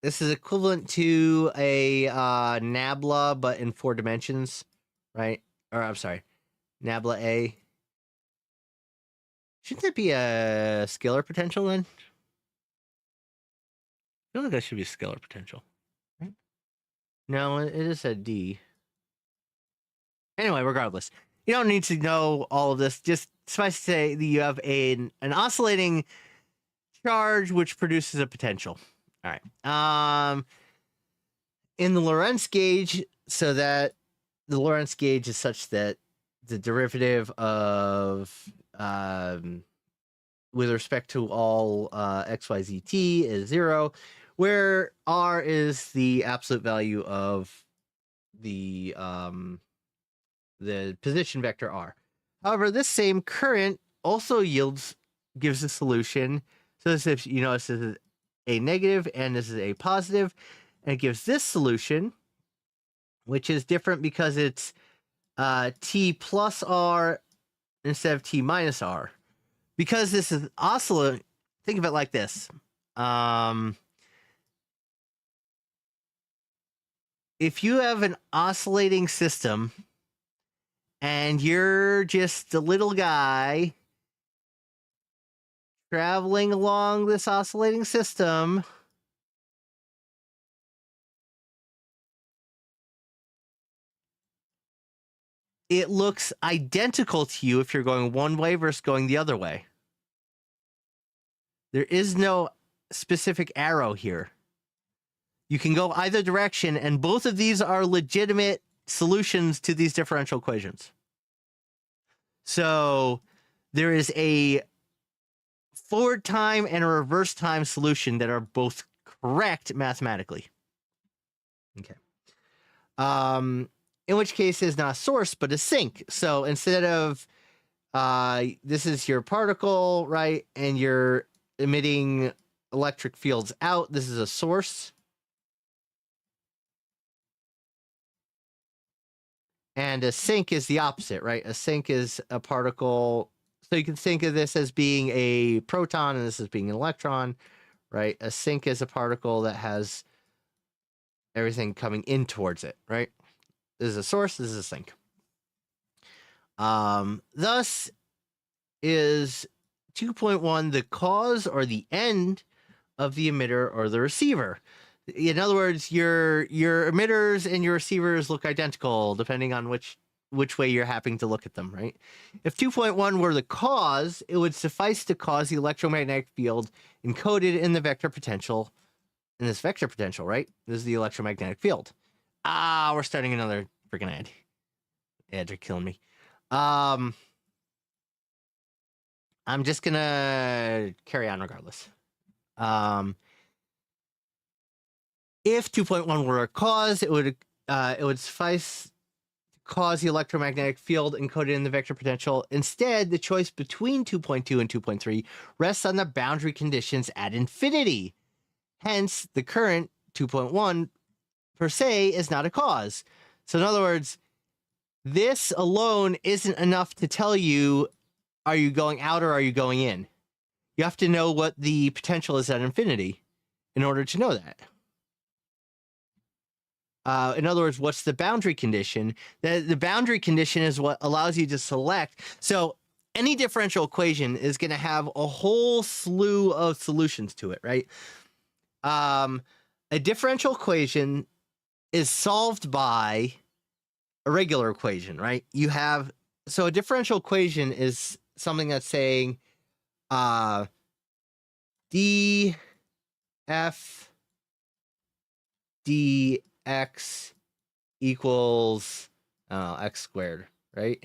equivalent to a nabla, but in 4 dimensions, right? Or I'm sorry, nabla A. Shouldn't that be a scalar potential then? I feel like that should be a scalar potential, right? No, it is a D. Anyway, regardless, you don't need to know all of this. Just suffice to say that you have an oscillating charge which produces a potential. All right. In the Lorentz gauge, so that the Lorentz gauge is such that the derivative of with respect to all XYZT is 0, where R is the absolute value of the position vector R. However, this same current also gives a solution. So this is, this is a negative and this is a positive, and it gives this solution, which is different because it's T plus R instead of T minus R. Because this is oscillating, think of it like this. If you have an oscillating system and you're just a little guy traveling along this oscillating system, it looks identical to you if you're going one way versus going the other way. There is no specific arrow here. You can go either direction, and both of these are legitimate solutions to these differential equations. So there is a forward time and a reverse time solution that are both correct mathematically. Okay. In which case is not a source, but a sink. So instead of this is your particle, right? And you're emitting electric fields out. This is a source. And a sink is the opposite, right? A sink is a particle. So you can think of this as being a proton and this as being an electron, right? A sink is a particle that has everything coming in towards it, right? This is a source, this is a sink. Thus is 2.1 the cause or the end of the emitter or the receiver. In other words, your emitters and your receivers look identical depending on which way you're having to look at them, right? If 2.1 were the cause, it would suffice to cause the electromagnetic field encoded in the vector potential, in this vector potential, right? This is the electromagnetic field. We're starting another freaking ad. Ads are killing me. I'm just gonna carry on regardless. If 2.1 were a cause, it would suffice to cause the electromagnetic field encoded in the vector potential. Instead, the choice between 2.2 and 2.3 rests on the boundary conditions at infinity. Hence, the current 2.1 per se is not a cause. So in other words, this alone isn't enough to tell you, are you going out or are you going in? You have to know what the potential is at infinity in order to know that. In other words, what's the boundary condition? The boundary condition is what allows you to select. So any differential equation is going to have a whole slew of solutions to it, right? A differential equation is solved by a regular equation, right? So a differential equation is something that's saying df dx equals x squared, right?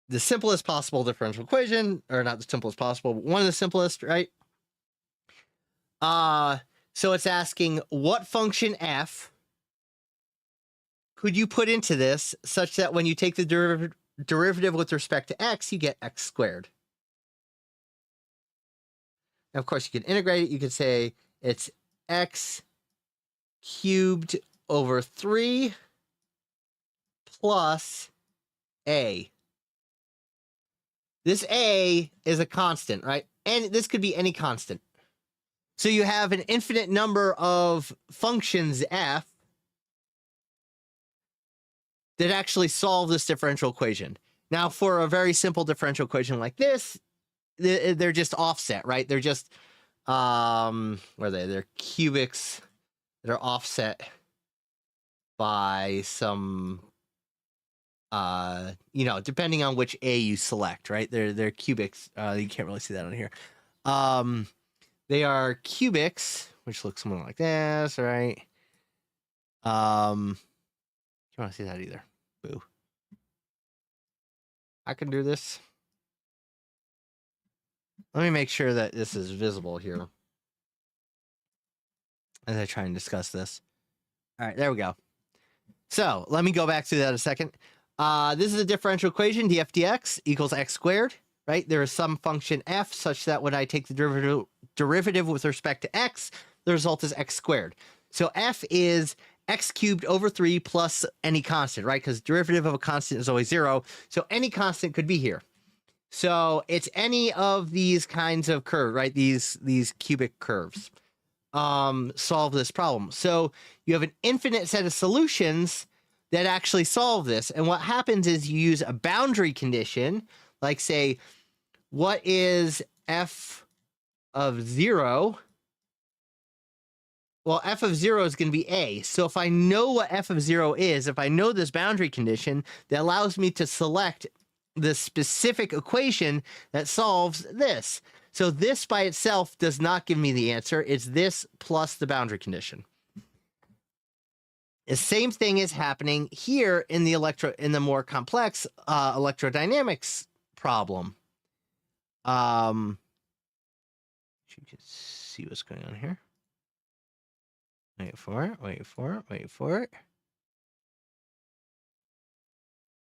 The simplest possible differential equation, or not the simplest possible, but one of the simplest, right? So it's asking what function f could you put into this such that when you take the derivative with respect to x, you get x squared. Now, of course, you can integrate it. You could say it's x cubed over 3 plus a. This a is a constant, right? And this could be any constant. So you have an infinite number of functions f that actually solve this differential equation. Now, for a very simple differential equation like this, they're just offset, right? They're just, what are they? They're cubics that are offset by some, depending on which a you select, right? They're cubics. You can't really see that on here. They are cubics, which looks something like this, right? You don't want to see that either. Boo. I can do this. Let me make sure that this is visible here as I try and discuss this. All right, there we go. So let me go back to that a second. This is a differential equation, df dx equals x squared, right? There is some function f such that when I take the derivative with respect to x, the result is x squared. So f is x cubed over 3 plus any constant, right? Because derivative of a constant is always 0. So any constant could be here. So it's any of these kinds of curves, right? These cubic curves solve this problem. So you have an infinite set of solutions that actually solve this. And what happens is you use a boundary condition, like say, what is f of 0? Well, f of 0 is going to be a. So if I know what f of 0 is, if I know this boundary condition, that allows me to select the specific equation that solves this. So this by itself does not give me the answer. It's this plus the boundary condition. The same thing is happening here in the more complex electrodynamics problem. You can see what's going on here. Wait for it, wait for it, wait for it.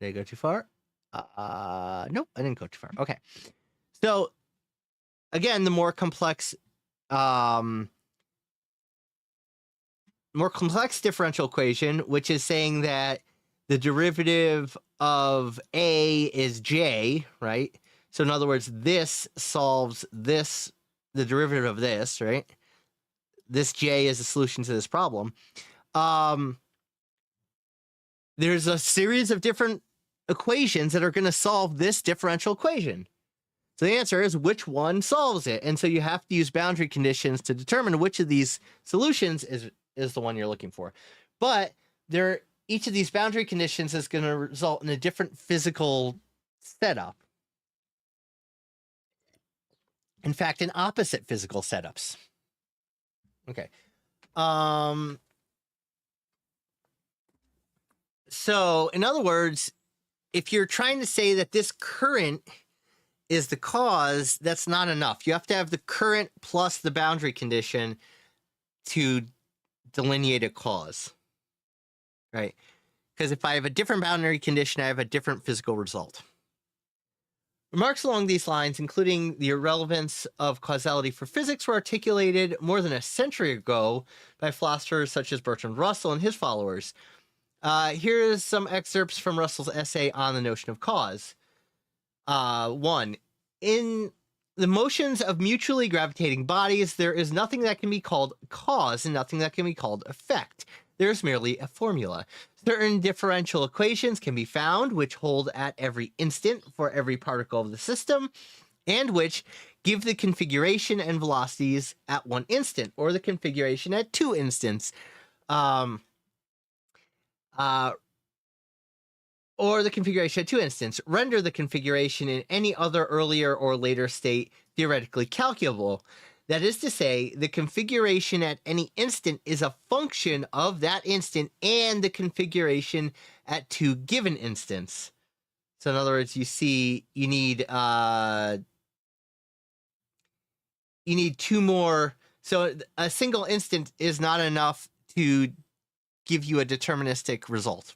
Did I go too far? Nope, I didn't go too far. Okay. So again, the more complex differential equation, which is saying that the derivative of A is J, right? So in other words, this solves this, the derivative of this, right? This J is the solution to this problem. There's a series of different equations that are going to solve this differential equation. So the answer is which one solves it. And so you have to use boundary conditions to determine which of these solutions is the one you're looking for. But each of these boundary conditions is going to result in a different physical setup. In fact, in opposite physical setups. Okay. So in other words, if you're trying to say that this current is the cause, that's not enough. You have to have the current plus the boundary condition to delineate a cause, right? Because if I have a different boundary condition, I have a different physical result. Remarks along these lines, including the irrelevance of causality for physics, were articulated more than a century ago by philosophers such as Bertrand Russell and his followers. Here's some excerpts from Russell's essay on the notion of cause. 1. In the motions of mutually gravitating bodies, there is nothing that can be called cause and nothing that can be called effect. There is merely a formula. Certain differential equations can be found which hold at every instant for every particle of the system, and which give the configuration and velocities at one instant, or the configuration at two instants. Or the configuration at two instants, render the configuration in any other earlier or later state theoretically calculable. That is to say, the configuration at any instant is a function of that instant and the configuration at two given instants. So in other words, you see, you need two more. So a single instant is not enough to give you a deterministic result.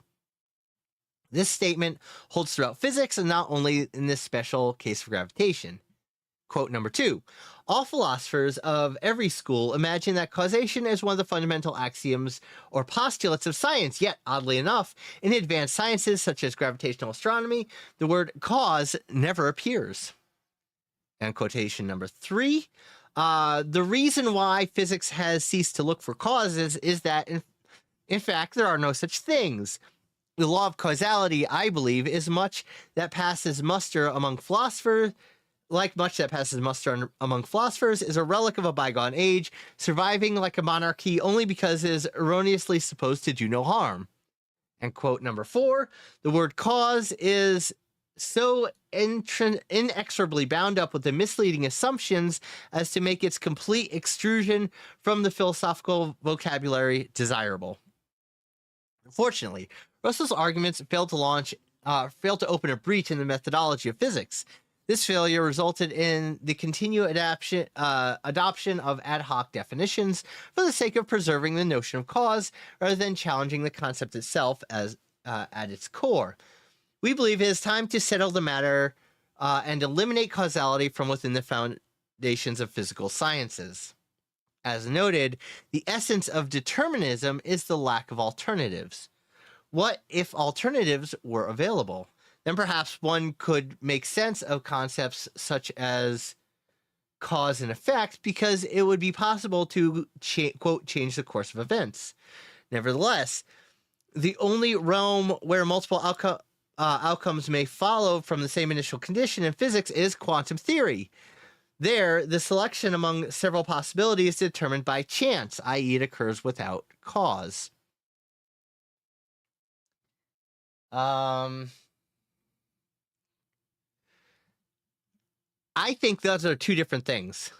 This statement holds throughout physics and not only in this special case of gravitation. Quote number 2. All philosophers of every school imagine that causation is one of the fundamental axioms or postulates of science, yet, oddly enough, in advanced sciences such as gravitational astronomy, the word cause never appears. And quotation number 3. The reason why physics has ceased to look for causes is that, in fact, there are no such things. The law of causality, I believe, is much that passes muster among philosophers. Like much that passes muster among philosophers, is a relic of a bygone age, surviving like a monarchy only because it is erroneously supposed to do no harm. And quote number 4, the word cause is so inexorably bound up with the misleading assumptions as to make its complete extrusion from the philosophical vocabulary desirable. Unfortunately, Russell's arguments failed to open a breach in the methodology of physics. This failure resulted in the continued adoption of ad hoc definitions for the sake of preserving the notion of cause rather than challenging the concept itself as at its core. We believe it is time to settle the matter and eliminate causality from within the foundations of physical sciences. As noted, the essence of determinism is the lack of alternatives. What if alternatives were available? Then perhaps one could make sense of concepts such as cause and effect because it would be possible to, quote, change the course of events. Nevertheless, the only realm where multiple outcomes may follow from the same initial condition in physics is quantum theory. There, the selection among several possibilities is determined by chance, i.e., it occurs without cause. I think those are two different things.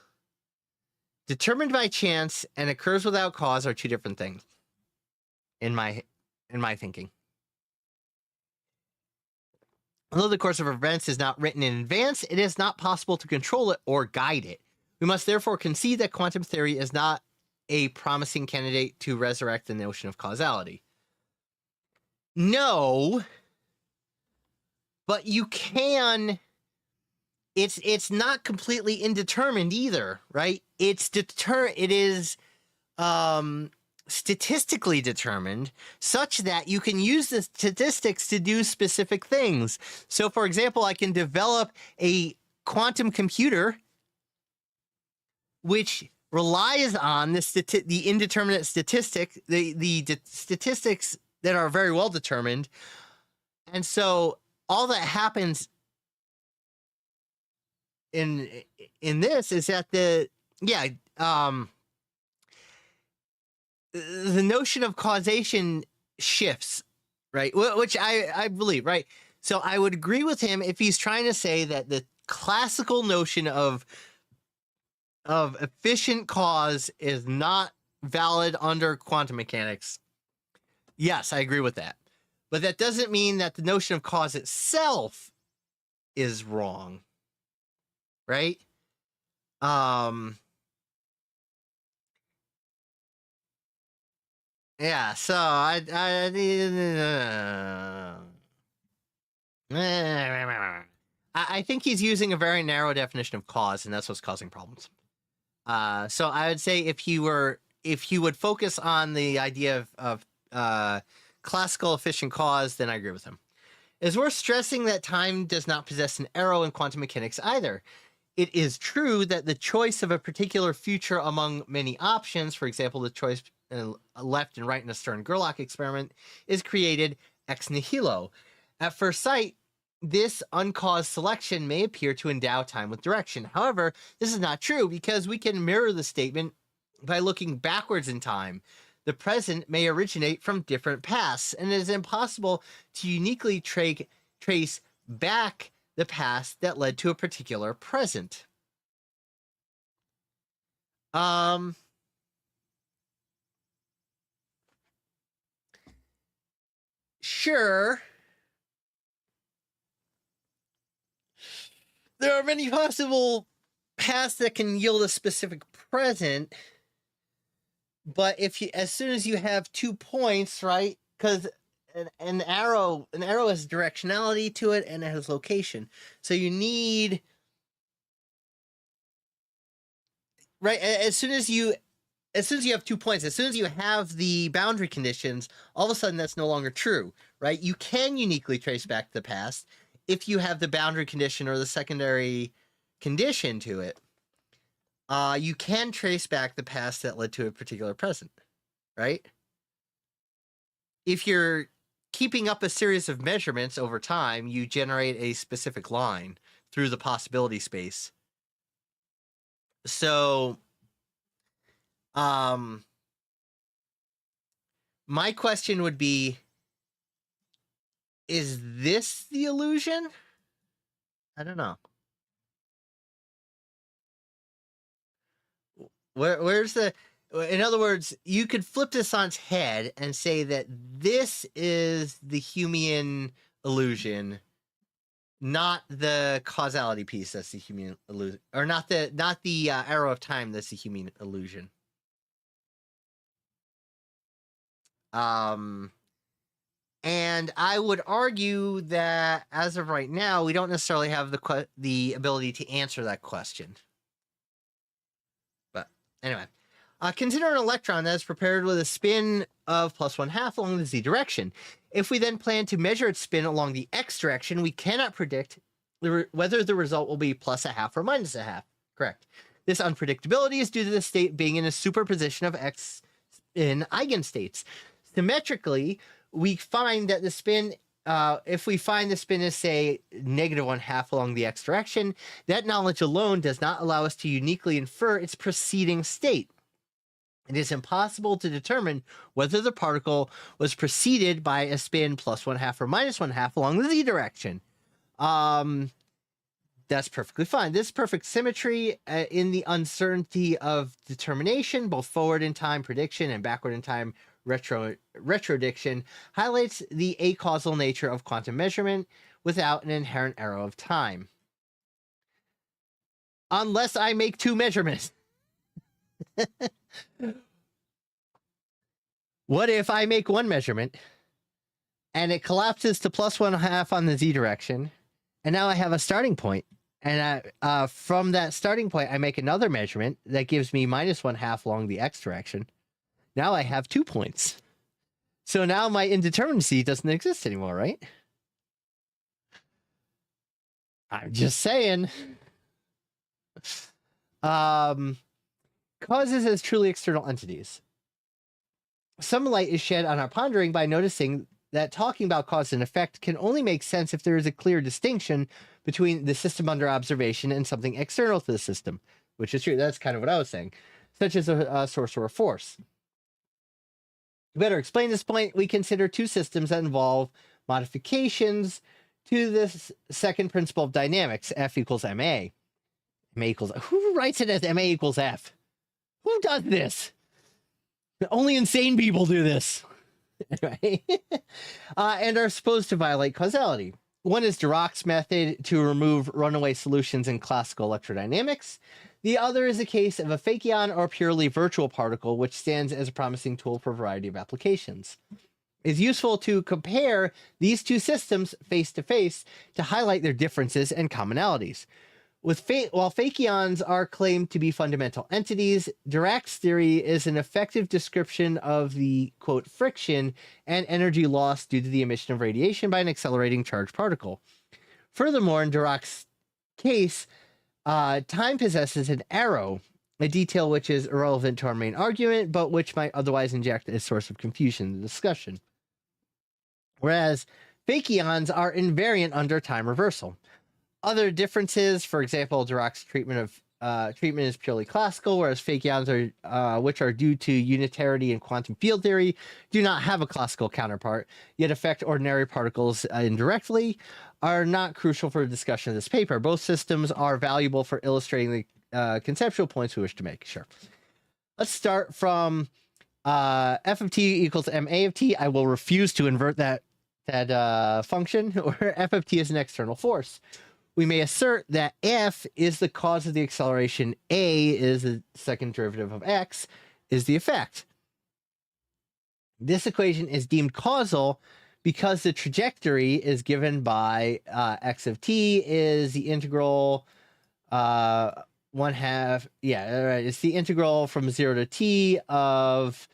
Determined by chance and occurs without cause are two different things. In my thinking. Although the course of events is not written in advance, it is not possible to control it or guide it. We must therefore concede that quantum theory is not a promising candidate to resurrect the notion of causality? No, but you can. It's not completely indeterminate either, right? It is statistically determined such that you can use the statistics to do specific things. So, for example, I can develop a quantum computer which relies on the indeterminate statistic, the statistics that are very well determined. And so all that happens in this is that the notion of causation shifts, right? Which I believe, right? So I would agree with him if he's trying to say that the classical notion of efficient cause is not valid under quantum mechanics. Yes, I agree with that. But that doesn't mean that the notion of cause itself is wrong. Right? Yeah, so I think he's using a very narrow definition of cause, and that's what's causing problems. So I would say if he would focus on the idea of classical efficient cause, then I agree with him. It's worth stressing that time does not possess an arrow in quantum mechanics either. It is true that the choice of a particular future among many options, for example, the choice left and right in a Stern-Gerlach experiment, is created ex nihilo. At first sight, this uncaused selection may appear to endow time with direction. However, this is not true because we can mirror the statement by looking backwards in time. The present may originate from different paths, and it is impossible to uniquely trace back the past that led to a particular present. Sure. There are many possible paths that can yield a specific present, but as soon as you have 2 points, right? Because an arrow has directionality to it and it has location. So you need, right? As soon as you have 2 points, as soon as you have the boundary conditions, all of a sudden that's no longer true, right? You can uniquely trace back the past if you have the boundary condition or the secondary condition to it. You can trace back the past that led to a particular present, right? If you're keeping up a series of measurements over time, you generate a specific line through the possibility space. So, my question would be, is this the illusion? I don't know. Where's the... In other words, you could flip this on its head and say that this is the Humean illusion, not the causality piece that's the Humean illusion, or not the arrow of time that's the Humean illusion. And I would argue that as of right now, we don't necessarily have the ability to answer that question. But anyway. Consider an electron that is prepared with a spin of +1/2 along the z direction. If we then plan to measure its spin along the x direction, we cannot predict whether the result will be +1/2 or -1/2. Correct. This unpredictability is due to the state being in a superposition of x in eigenstates. Symmetrically, we find that the spin, if we find the spin is, say, -1/2 along the x direction, that knowledge alone does not allow us to uniquely infer its preceding state. It is impossible to determine whether the particle was preceded by a spin +1/2 or -1/2 along the z direction. That's perfectly fine. This perfect symmetry in the uncertainty of determination, both forward in time prediction and backward in time retrodiction, highlights the acausal nature of quantum measurement without an inherent arrow of time. Unless I make 2 measurements. What if I make one measurement and it collapses to plus 1/2 on the z direction, and now I have a starting point, and from that starting point I make another measurement that gives me minus 1/2 along the x direction. Now I have 2 points. So now my indeterminacy doesn't exist anymore, right? I'm just saying. Causes as truly external entities. Some light is shed on our pondering by noticing that talking about cause and effect can only make sense if there is a clear distinction between the system under observation and something external to the system, which is true. That's kind of what I was saying, such as a source or a force. To better explain this point, we consider two systems that involve modifications to this second principle of dynamics, F equals ma. Ma equals, who writes it as ma equals F? Who does this? Only insane people do this. Right? And are supposed to violate causality. One is Dirac's method to remove runaway solutions in classical electrodynamics. The other is a case of a Fakion or purely virtual particle, which stands as a promising tool for a variety of applications. It's useful to compare these two systems face to face to highlight their differences and commonalities. While Fakions are claimed to be fundamental entities, Dirac's theory is an effective description of the, quote, friction and energy loss due to the emission of radiation by an accelerating charged particle. Furthermore, in Dirac's case, time possesses an arrow, a detail which is irrelevant to our main argument, but which might otherwise inject a source of confusion in the discussion. Whereas Fakions are invariant under time reversal. Other differences, for example, Dirac's treatment is purely classical, whereas Fakions are, which are due to unitarity in quantum field theory, do not have a classical counterpart, yet affect ordinary particles indirectly, are not crucial for the discussion of this paper. Both systems are valuable for illustrating the conceptual points we wish to make. Sure. Let's start from f of t equals ma of t. I will refuse to invert that function, where f of t is an external force. We may assert that F is the cause of the acceleration, A is the second derivative of X, is the effect. This equation is deemed causal because the trajectory is given by X of t is the integral 1/2, it's the integral from 0 to t of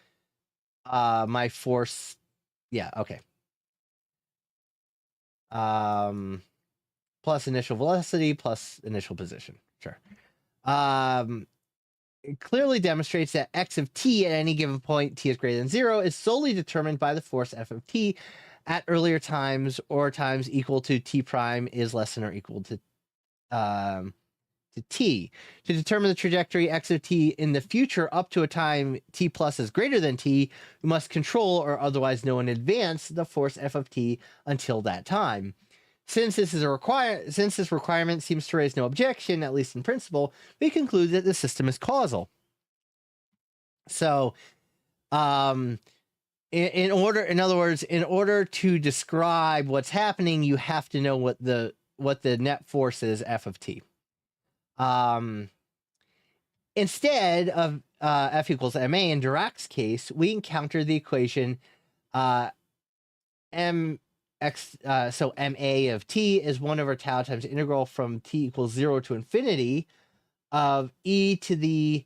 my force, plus initial velocity plus initial position. Sure. It clearly demonstrates that x of t at any given point t is greater than 0 is solely determined by the force f of t at earlier times or times equal to t prime is less than or equal to t. To determine the trajectory x of t in the future up to a time t plus is greater than t, we must control or otherwise know in advance the force f of t until that time. Since this requirement seems to raise no objection, at least in principle, we conclude that the system is causal. So, in other words, in order to describe what's happening, you have to know what the net force is, f of t. Instead of f equals ma in Dirac's case, we encounter the equation so ma of t is 1 over tau times integral from t equals 0 to infinity of e to the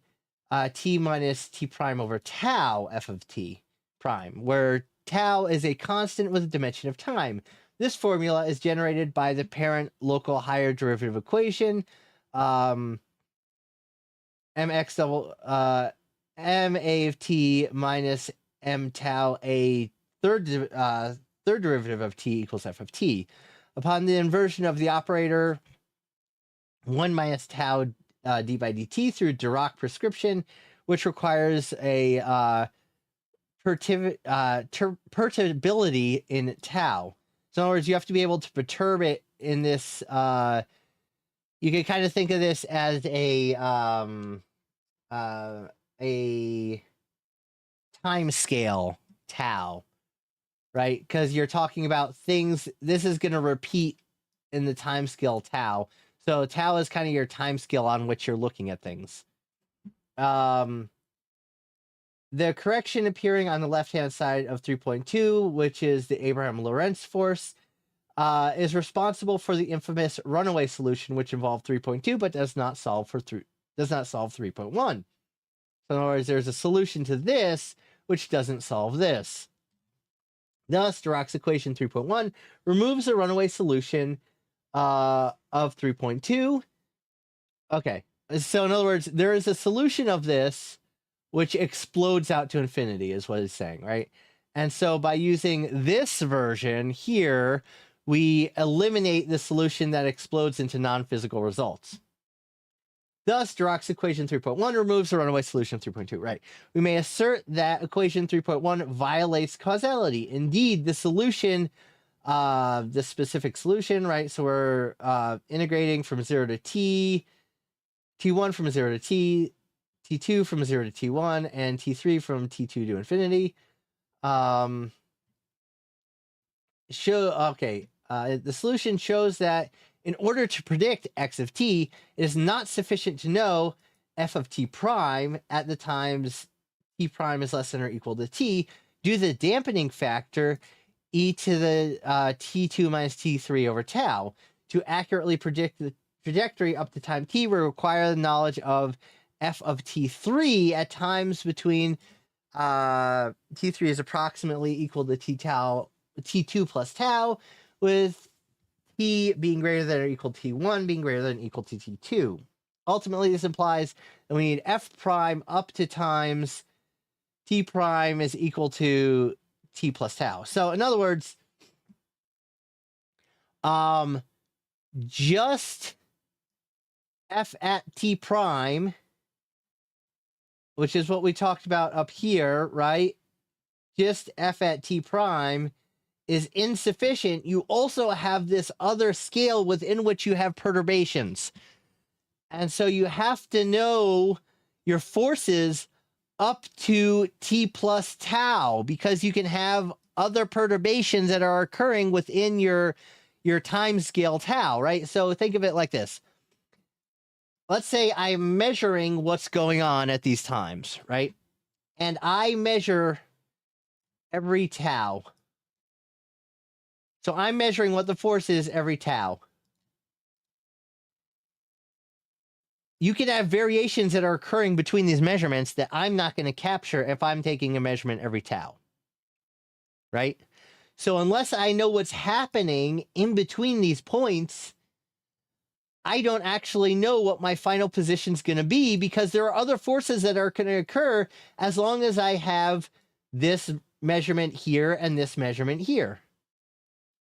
t minus t prime over tau f of t prime, where tau is a constant with a dimension of time. This formula is generated by the parent local higher derivative equation, mx double ma of t minus m tau a third derivative of t equals f of t. Upon the inversion of the operator, 1 minus tau d by dt through Dirac prescription, which requires a perturbability in tau. So in other words, you have to be able to perturb it in this. You can kind of think of this as a time scale tau. Right? Because you're talking about things, this is going to repeat in the time scale tau. So tau is kind of your time scale on which you're looking at things. the correction appearing on the left-hand side of 3.2, which is the Abraham-Lorentz force, is responsible for the infamous runaway solution, which involved 3.2, but does not solve 3.1. So in other words, there's a solution to this, which doesn't solve this. Thus, Dirac's equation 3.1 removes the runaway solution of 3.2. Okay, so in other words, there is a solution of this which explodes out to infinity, is what it's saying, right? And so by using this version here, we eliminate the solution that explodes into non-physical results. Thus, Dirac's equation 3.1 removes the runaway solution of 3.2, right? We may assert that equation 3.1 violates causality. Indeed, the solution, the specific solution, right? So we're integrating from 0 to t, t1 from 0 to t, t2 from 0 to t1, and t3 from t2 to infinity. The solution shows that in order to predict x of t, it is not sufficient to know f of t prime at the times t prime is less than or equal to t due to the dampening factor e to the t2 minus t3 over tau. To accurately predict the trajectory up to time t, we require the knowledge of f of t3 at times between t3 is approximately equal to t2 plus tau, with t being greater than or equal to t1 being greater than or equal to t2. Ultimately, this implies that we need f prime up to times t prime is equal to t plus tau. So in other words, just f at t prime, which is what we talked about up here, right? Just f at t prime is insufficient. You also have this other scale within which you have perturbations. And so you have to know your forces up to t plus tau, because you can have other perturbations that are occurring within your time scale tau, right? So think of it like this. Let's say I'm measuring what's going on at these times, right? And I measure every tau. So I'm measuring what the force is every tau. You can have variations that are occurring between these measurements that I'm not going to capture if I'm taking a measurement every tau, right? So unless I know what's happening in between these points, I don't actually know what my final position is going to be, because there are other forces that are going to occur as long as I have this measurement here and this measurement here,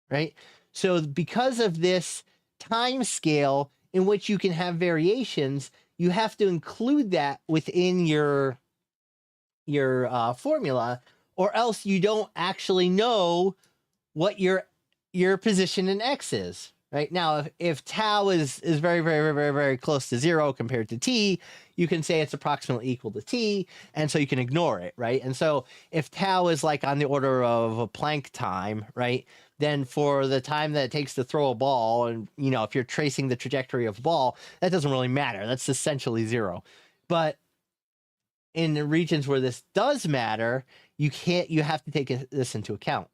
right? So because of this time scale in which you can have variations, you have to include that within your formula, or else you don't actually know what your position in x is. Right now, if tau is very, very, very, very close to 0 compared to t, you can say it's approximately equal to t, and so you can ignore it, right? And so if tau is like on the order of a Planck time, right, then for the time that it takes to throw a ball, and if you're tracing the trajectory of a ball, that doesn't really matter. That's essentially 0. But in the regions where this does matter, you have to take this into account.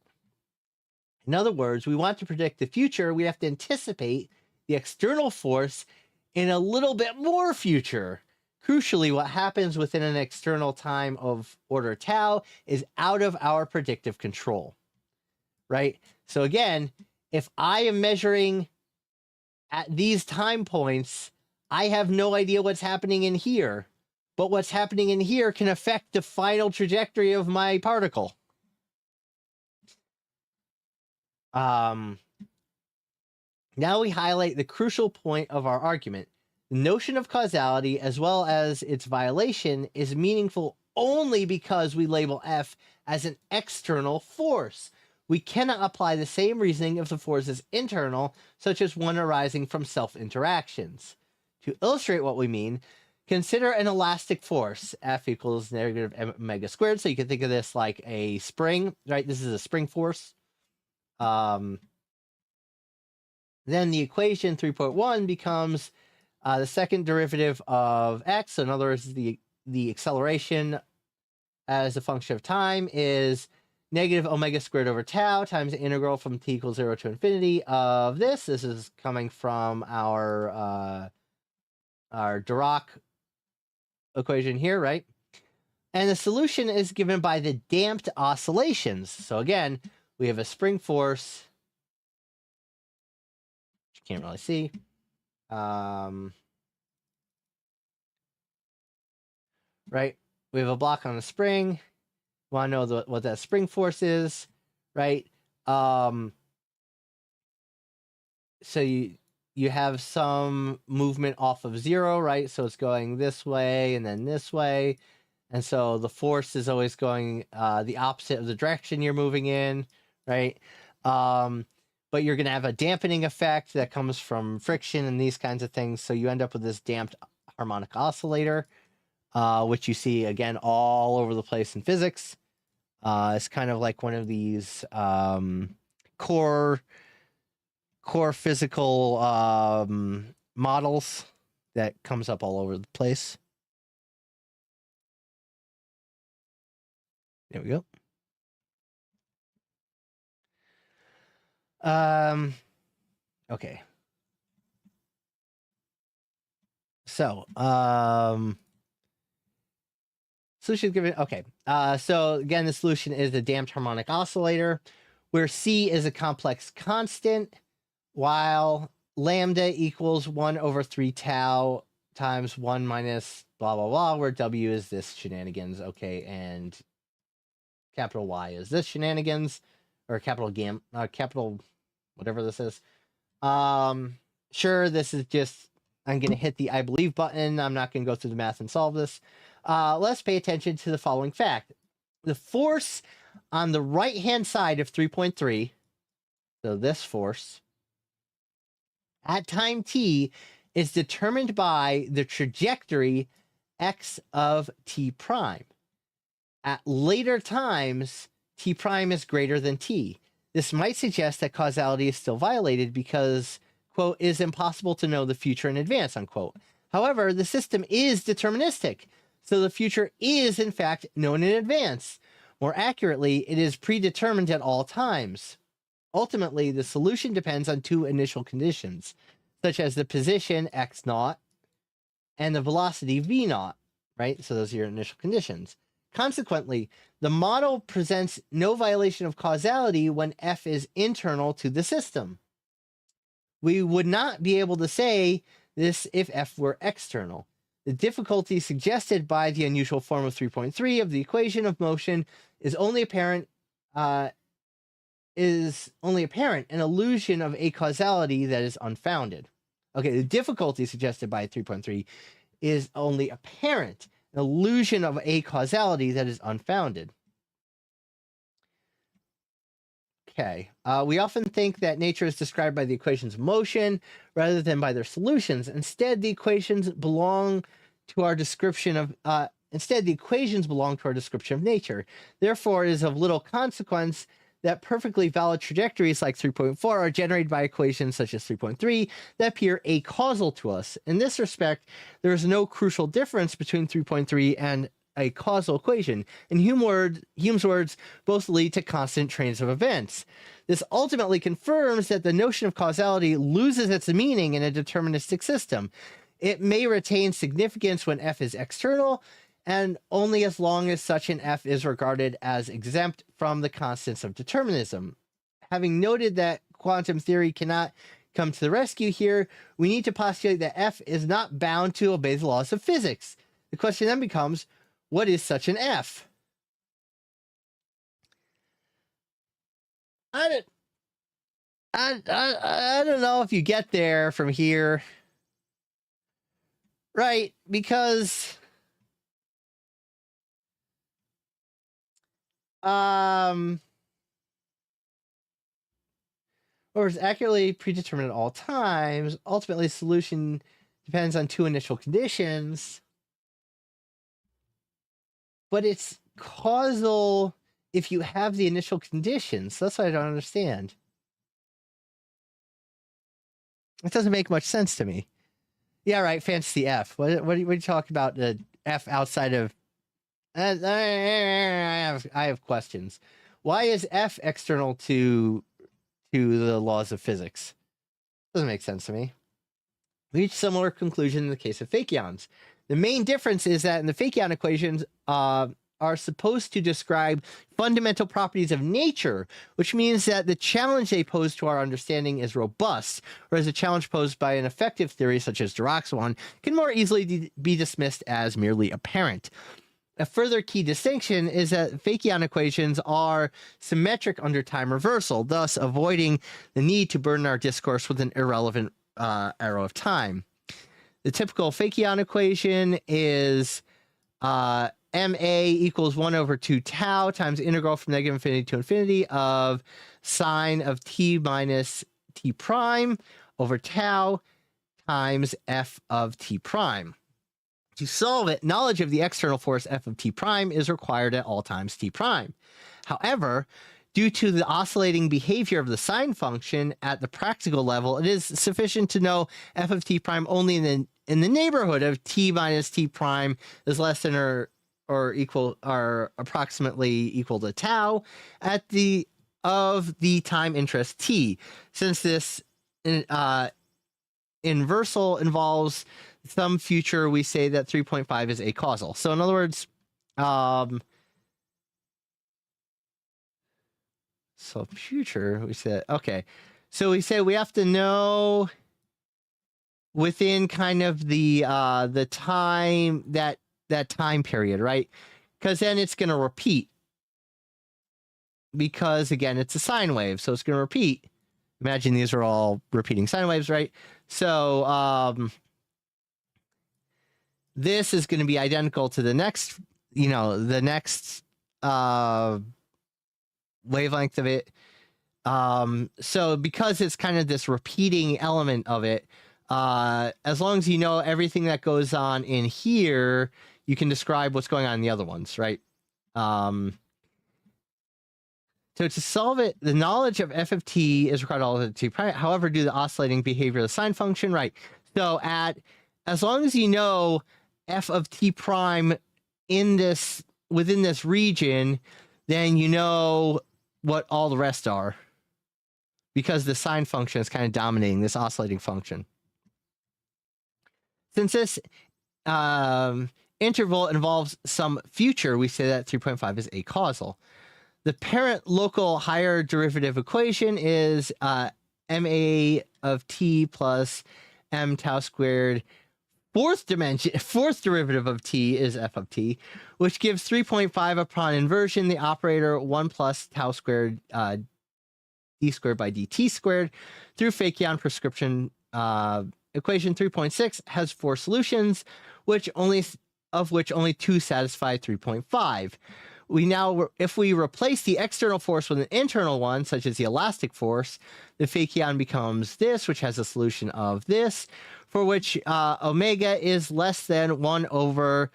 In other words, we want to predict the future. We have to anticipate the external force in a little bit more future. Crucially, what happens within an external time of order tau is out of our predictive control, right? So again, if I am measuring at these time points, I have no idea what's happening in here, but what's happening in here can affect the final trajectory of my particle. Now we highlight the crucial point of our argument. The notion of causality, as well as its violation, is meaningful only because we label F as an external force. We cannot apply the same reasoning if the force is internal, such as one arising from self-interactions. To illustrate what we mean, consider an elastic force, F equals negative omega squared. So you can think of this like a spring, right? This is a spring force. Then the equation 3.1 becomes the second derivative of x. So in other words, the acceleration as a function of time is negative omega squared over tau times the integral from t equals 0 to infinity of this. This is coming from our Dirac equation here, right? And the solution is given by the damped oscillations. So again, we have a spring force, which you can't really see. Right? We have a block on a spring. Want to know what that spring force is, right? So you have some movement off of 0, right? So it's going this way and then this way. And so the force is always going the opposite of the direction you're moving in, right? But you're going to have a dampening effect that comes from friction and these kinds of things. So you end up with this damped harmonic oscillator, which you see, again, all over the place in physics. It's kind of like one of these core physical models that comes up all over the place. There we go. Okay. So, solution given. Okay. So again, the solution is the damped harmonic oscillator, where C is a complex constant, while lambda equals 1 over 3 tau times 1 minus blah, blah, blah, where W is this shenanigans. Okay. And capital Y is this shenanigans, or capital whatever this is. Sure, this is just, I'm going to hit the I believe button. I'm not going to go through the math and solve this. Let's pay attention to the following fact. The force on the right-hand side of 3.3, so this force, at time t is determined by the trajectory x of t prime. At later times, t prime is greater than t. This might suggest that causality is still violated because, quote, it is impossible to know the future in advance, unquote. However, the system is deterministic, so the future is, in fact, known in advance. More accurately, it is predetermined at all times. Ultimately, the solution depends on two initial conditions, such as the position x naught and the velocity v naught, right? So those are your initial conditions. Consequently, the model presents no violation of causality when F is internal to the system. We would not be able to say this if F were external. The difficulty suggested by the unusual form of 3.3 of the equation of motion is only apparent, an illusion of a causality that is unfounded. Okay, the difficulty suggested by 3.3 is only apparent, an illusion of a causality that is unfounded. Okay, we often think that nature is described by the equations of motion rather than by their solutions. Instead, the equations belong to our description of nature. Therefore, it is of little consequence that perfectly valid trajectories like 3.4 are generated by equations such as 3.3 that appear acausal to us. In this respect, there is no crucial difference between 3.3 and a causal equation. In Hume's words, both lead to constant trains of events. This ultimately confirms that the notion of causality loses its meaning in a deterministic system. It may retain significance when F is external, and only as long as such an F is regarded as exempt from the constants of determinism. Having noted that quantum theory cannot come to the rescue here, we need to postulate that F is not bound to obey the laws of physics. The question then becomes, what is such an F? I don't know if you get there from here. Right, because or is accurately predetermined at all times. Ultimately, solution depends on two initial conditions. But it's causal if you have the initial conditions. That's what I don't understand. It doesn't make much sense to me. Yeah, right, fantasy F. What do you talk about the F outside of I have questions. Why is F external to the laws of physics? Doesn't make sense to me. We reach similar conclusion in the case of fermions. The main difference is that in the fermion equations are supposed to describe fundamental properties of nature, which means that the challenge they pose to our understanding is robust, whereas a challenge posed by an effective theory such as Dirac's one can more easily be dismissed as merely apparent. A further key distinction is that fermion equations are symmetric under time reversal, thus avoiding the need to burden our discourse with an irrelevant arrow of time. The typical fermion equation is ma equals 1 over 2 tau times integral from negative infinity to infinity of sine of t minus t prime over tau times f of t prime. To solve it, knowledge of the external force f of t prime is required at all times t prime. However, due to the oscillating behavior of the sine function at the practical level, it is sufficient to know f of t prime only in the neighborhood of t minus t prime is less than or equal or approximately equal to tau at the time interest t. Since this inversal involves some future, we say that 3.5 is acausal. So in other words, so future, we said, okay. So we say we have to know within kind of the time, that time period, right? Because then it's going to repeat. Because again, it's a sine wave, so it's going to repeat. Imagine these are all repeating sine waves, right? So this is going to be identical to the next, the next wavelength of it. So because it's kind of this repeating element of it, as long as you know everything that goes on in here, you can describe what's going on in the other ones, right? So to solve it, the knowledge of f of t is required all of t prime. However, due to the oscillating behavior of the sine function, right? So as long as you know f of t prime within this region, then you know what all the rest are, because the sine function is kind of dominating this oscillating function. Since this interval involves some future, we say that 3.5 is acausal. The parent local higher derivative equation is ma of t plus m tau squared. Fourth derivative of t is f of t, which gives 3.5 upon inversion, the operator 1 plus tau squared d squared by dt squared through fermion prescription. Equation 3.6 has 4 solutions, of which only 2 satisfy 3.5. If we replace the external force with an internal one, such as the elastic force, the fermion becomes this, which has a solution of this, for which omega is less than 1 over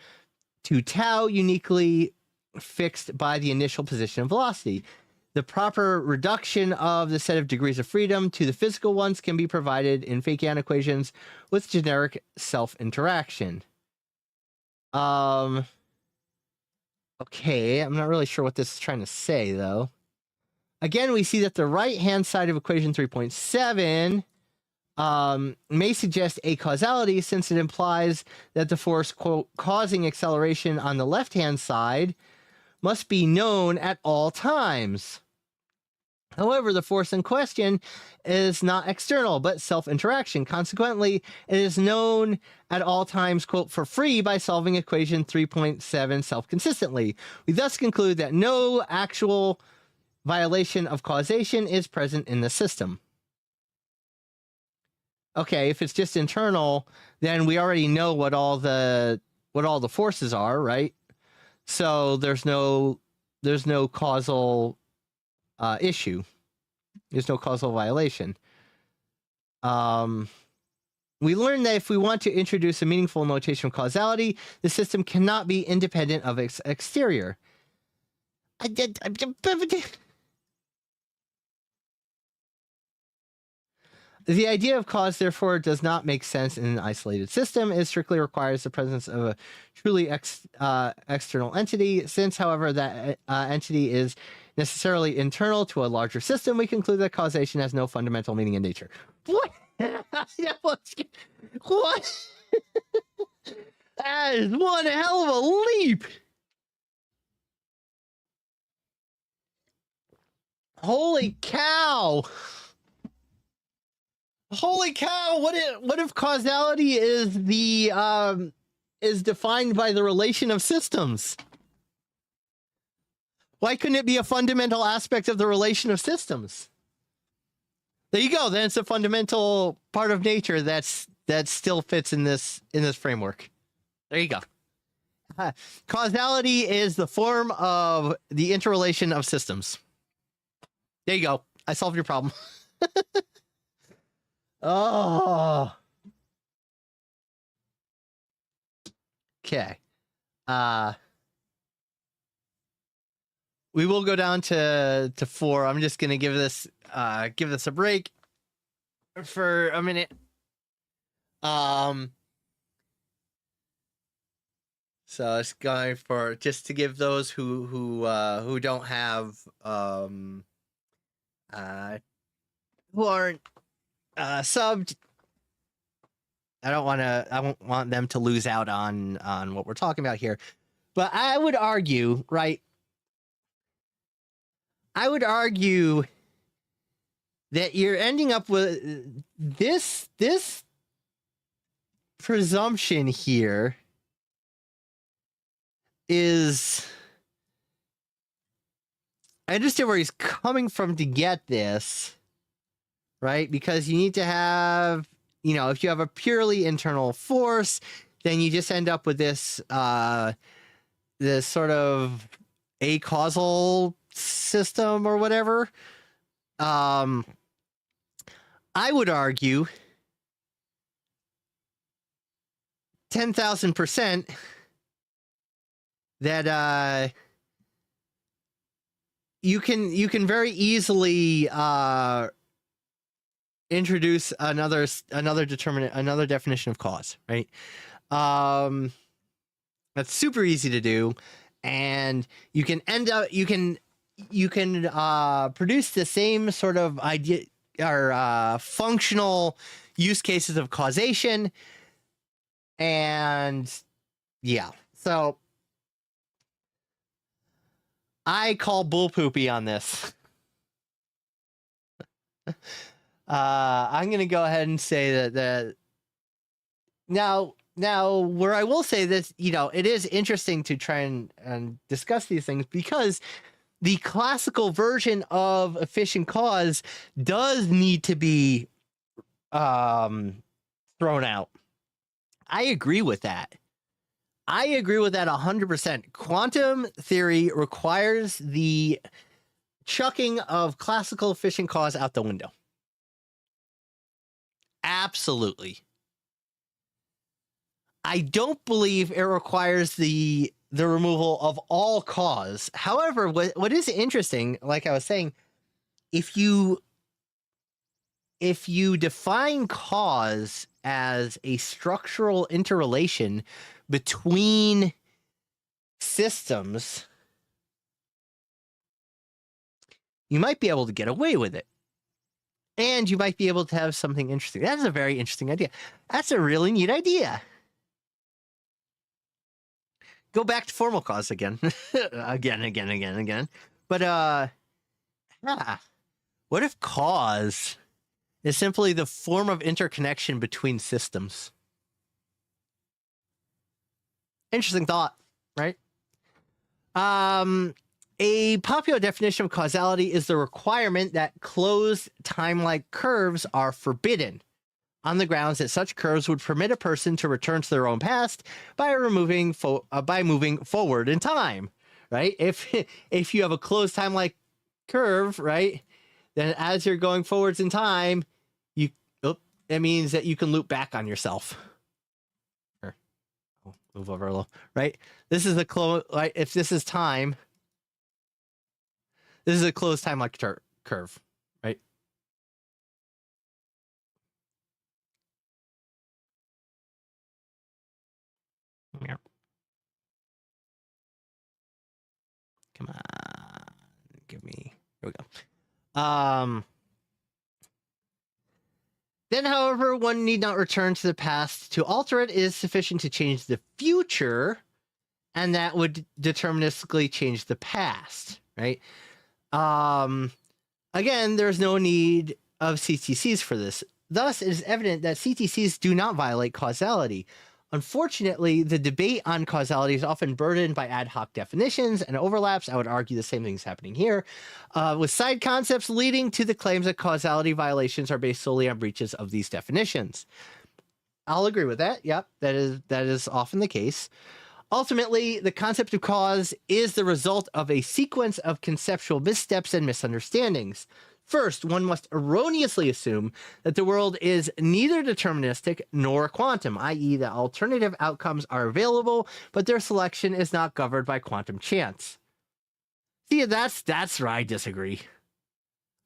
2 tau, uniquely fixed by the initial position of velocity. The proper reduction of the set of degrees of freedom to the physical ones can be provided in fermion equations with generic self-interaction. Okay, I'm not really sure what this is trying to say, though. Again, we see that the right-hand side of equation 3.7 may suggest acausality, since it implies that the force, quote, causing acceleration on the left-hand side must be known at all times. However, the force in question is not external, but self-interaction. Consequently, it is known at all times, quote, for free by solving equation 3.7 self-consistently. We thus conclude that no actual violation of causation is present in the system. Okay, if it's just internal, then we already know what all the forces are, right? So there's no causal issue. There's no causal violation. We learned that if we want to introduce a meaningful notation of causality, the system cannot be independent of its exterior. The idea of cause, therefore, does not make sense in an isolated system. It strictly requires the presence of a truly external entity. Since, however, that entity is necessarily internal to a larger system, we conclude that causation has no fundamental meaning in nature. What? What? That is one hell of a leap. Holy cow. Holy cow! What if causality is is defined by the relation of systems? Why couldn't it be a fundamental aspect of the relation of systems? There you go. Then it's a fundamental part of nature that still fits in this framework. There you go. Causality is the form of the interrelation of systems. There you go. I solved your problem. Oh. Okay. We will go down to 4. I'm just gonna give this a break for a minute. So it's going for just to give those who don't have who aren't subbed. I won't want them to lose out on what we're talking about here. But I would argue, right? I would argue that you're ending up with this presumption here is, I understand where he's coming from to get this, right? Because you need to have, if you have a purely internal force, then you just end up with this this sort of acausal system or whatever. I would argue 10,000% that you can very easily introduce another determinant, another definition of cause, right? That's super easy to do, and you can produce the same sort of idea or functional use cases of causation, and yeah, so I call bull poopy on this. I'm gonna go ahead and say that now where I will say this, it is interesting to try and discuss these things, because the classical version of efficient cause does need to be thrown out. I agree with that. 100%. Quantum theory requires the chucking of classical efficient cause out the window. Absolutely. I don't believe it requires the removal of all cause. However, what is interesting, like I was saying, if you define cause as a structural interrelation between systems, you might be able to get away with it. And you might be able to have something interesting. That's a very interesting idea. That's a really neat idea. Go back to formal cause again. again. But, what if cause is simply the form of interconnection between systems? Interesting thought, right? A popular definition of causality is the requirement that closed time-like curves are forbidden, on the grounds that such curves would permit a person to return to their own past by moving forward in time, right? If you have a closed time-like curve, right, then as you're going forwards in time, it means that you can loop back on yourself. Or, move over a little, right? This is a close, right? If this is time, this is a closed time-like curve, right? Come on. Give me. Here we go. Then, however, one need not return to the past to alter it. It is sufficient to change the future, and that would deterministically change the past, right? Again, there's no need of CTCs for this. Thus, it is evident that CTCs do not violate causality. Unfortunately, the debate on causality is often burdened by ad hoc definitions and overlaps. I would argue the same thing is happening here, with side concepts leading to the claims that causality violations are based solely on breaches of these definitions. I'll agree with that. Yep, that is often the case. Ultimately, the concept of cause is the result of a sequence of conceptual missteps and misunderstandings. First, one must erroneously assume that the world is neither deterministic nor quantum, i.e., that alternative outcomes are available, but their selection is not governed by quantum chance. See, that's where I disagree.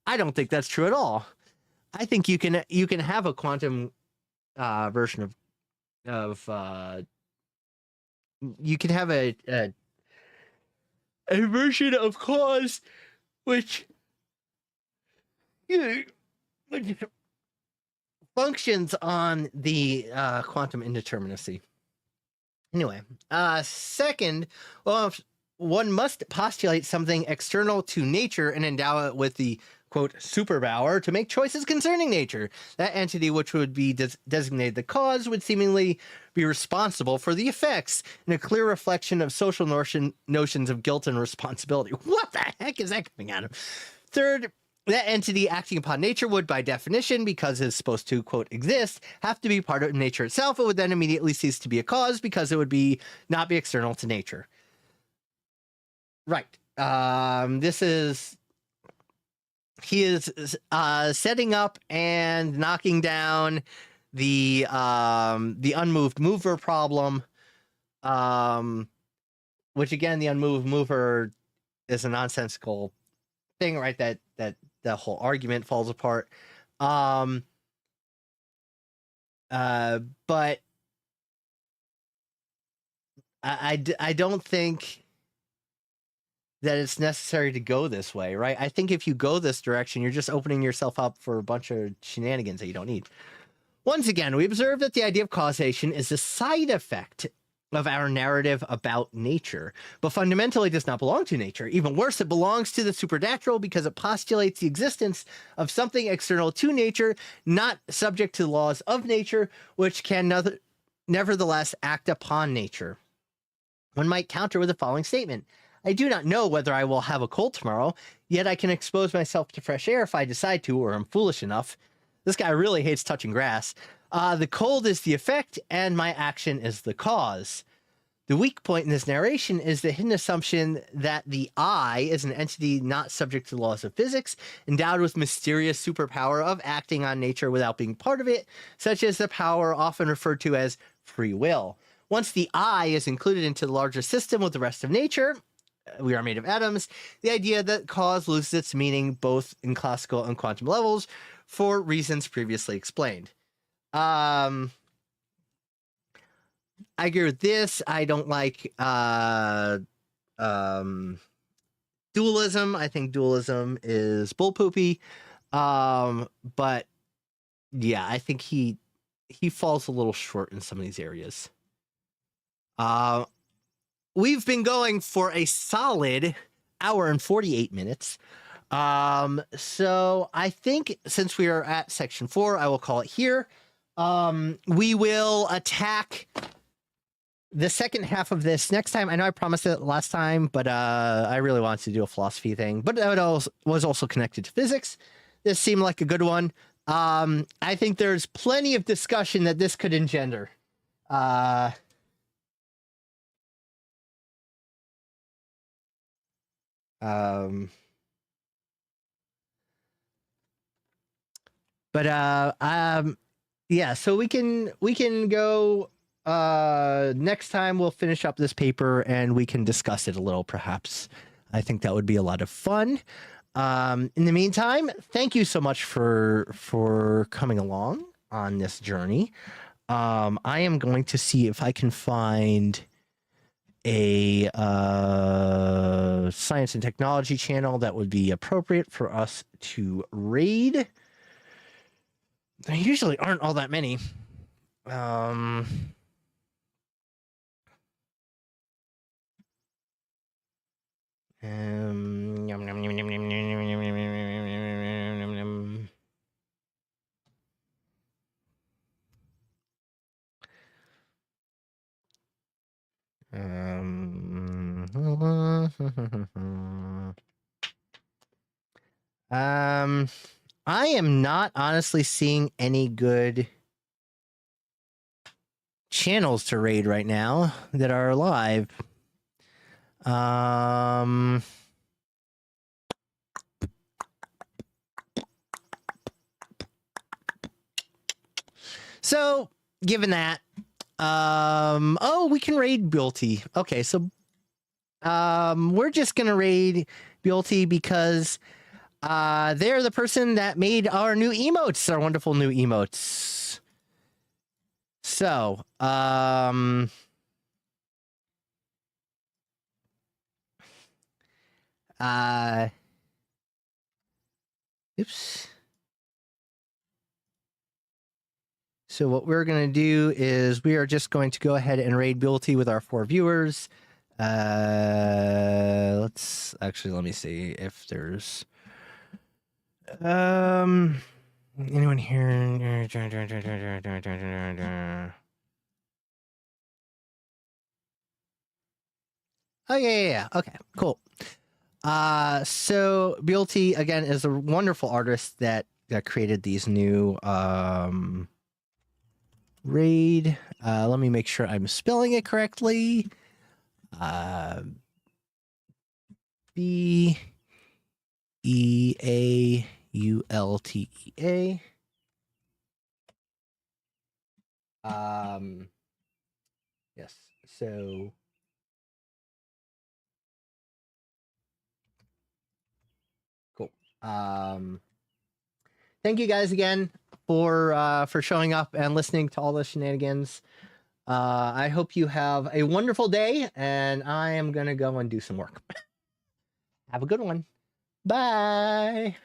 I don't think that's true at all. I think you can have a quantum version of you can have a version of cause which functions on the quantum indeterminacy. Anyway, second, well, one must postulate something external to nature and endow it with the, quote, superpower to make choices concerning nature. That entity, which would be designated the cause, would seemingly be responsible for the effects, in a clear reflection of social notions of guilt and responsibility. What the heck is that coming out of? Third, that entity acting upon nature would, by definition, because it's supposed to, quote, exist, have to be part of nature itself. It would then immediately cease to be a cause because it would not be external to nature. Right. He is setting up and knocking down the unmoved mover problem, which again, the unmoved mover is a nonsensical thing, right? That the whole argument falls apart. But I don't think that it's necessary to go this way, right? I think if you go this direction, you're just opening yourself up for a bunch of shenanigans that you don't need. Once again, we observe that the idea of causation is a side effect of our narrative about nature, but fundamentally does not belong to nature. Even worse, it belongs to the supernatural because it postulates the existence of something external to nature, not subject to the laws of nature, which can nevertheless act upon nature. One might counter with the following statement. I do not know whether I will have a cold tomorrow, yet I can expose myself to fresh air if I decide to, or I'm foolish enough. This guy really hates touching grass. The cold is the effect, and my action is the cause. The weak point in this narration is the hidden assumption that the I is an entity not subject to the laws of physics, endowed with mysterious superpower of acting on nature without being part of it, such as the power often referred to as free will. Once the I is included into the larger system with the rest of nature, we are made of atoms, the idea that cause loses its meaning both in classical and quantum levels for reasons previously explained. I agree with this. I don't like dualism. I think dualism is bullpoopy. But yeah, I think he falls a little short in some of these areas. We've been going for a solid hour and 48 minutes. So I think since we are at section 4, I will call it here. We will attack the second half of this next time. I know I promised it last time, but I really wanted to do a philosophy thing, but that was also connected to physics. This seemed like a good one. I think there's plenty of discussion that this could engender. Yeah, so we can go next time. We'll finish up this paper and we can discuss it a little, perhaps. I think that would be a lot of fun. In the meantime, thank you so much for coming along on this journey. I am going to see if I can find a science and technology channel that would be appropriate for us to raid. There usually aren't all that many. Yum, yum, yum, yum, yum, yum, yum, yum, yum, yum, yum. I am not honestly seeing any good channels to raid right now that are live. So given that, oh, we can raid Builty. Okay, so we're just gonna raid Builty because they're the person that made our new emotes, our wonderful new emotes. So, oops. So what we're going to do is we are just going to go ahead and raid Builty with our 4 viewers. Let me see if there's anyone here. Oh yeah. Okay, cool. So Builty again is a wonderful artist that created these new raid. Let me make sure I'm spelling it correctly. B E A U L T E A. Yes. So cool. Thank you guys again for showing up and listening to all the shenanigans. I hope you have a wonderful day, and I am gonna go and do some work. Have a good one. Bye.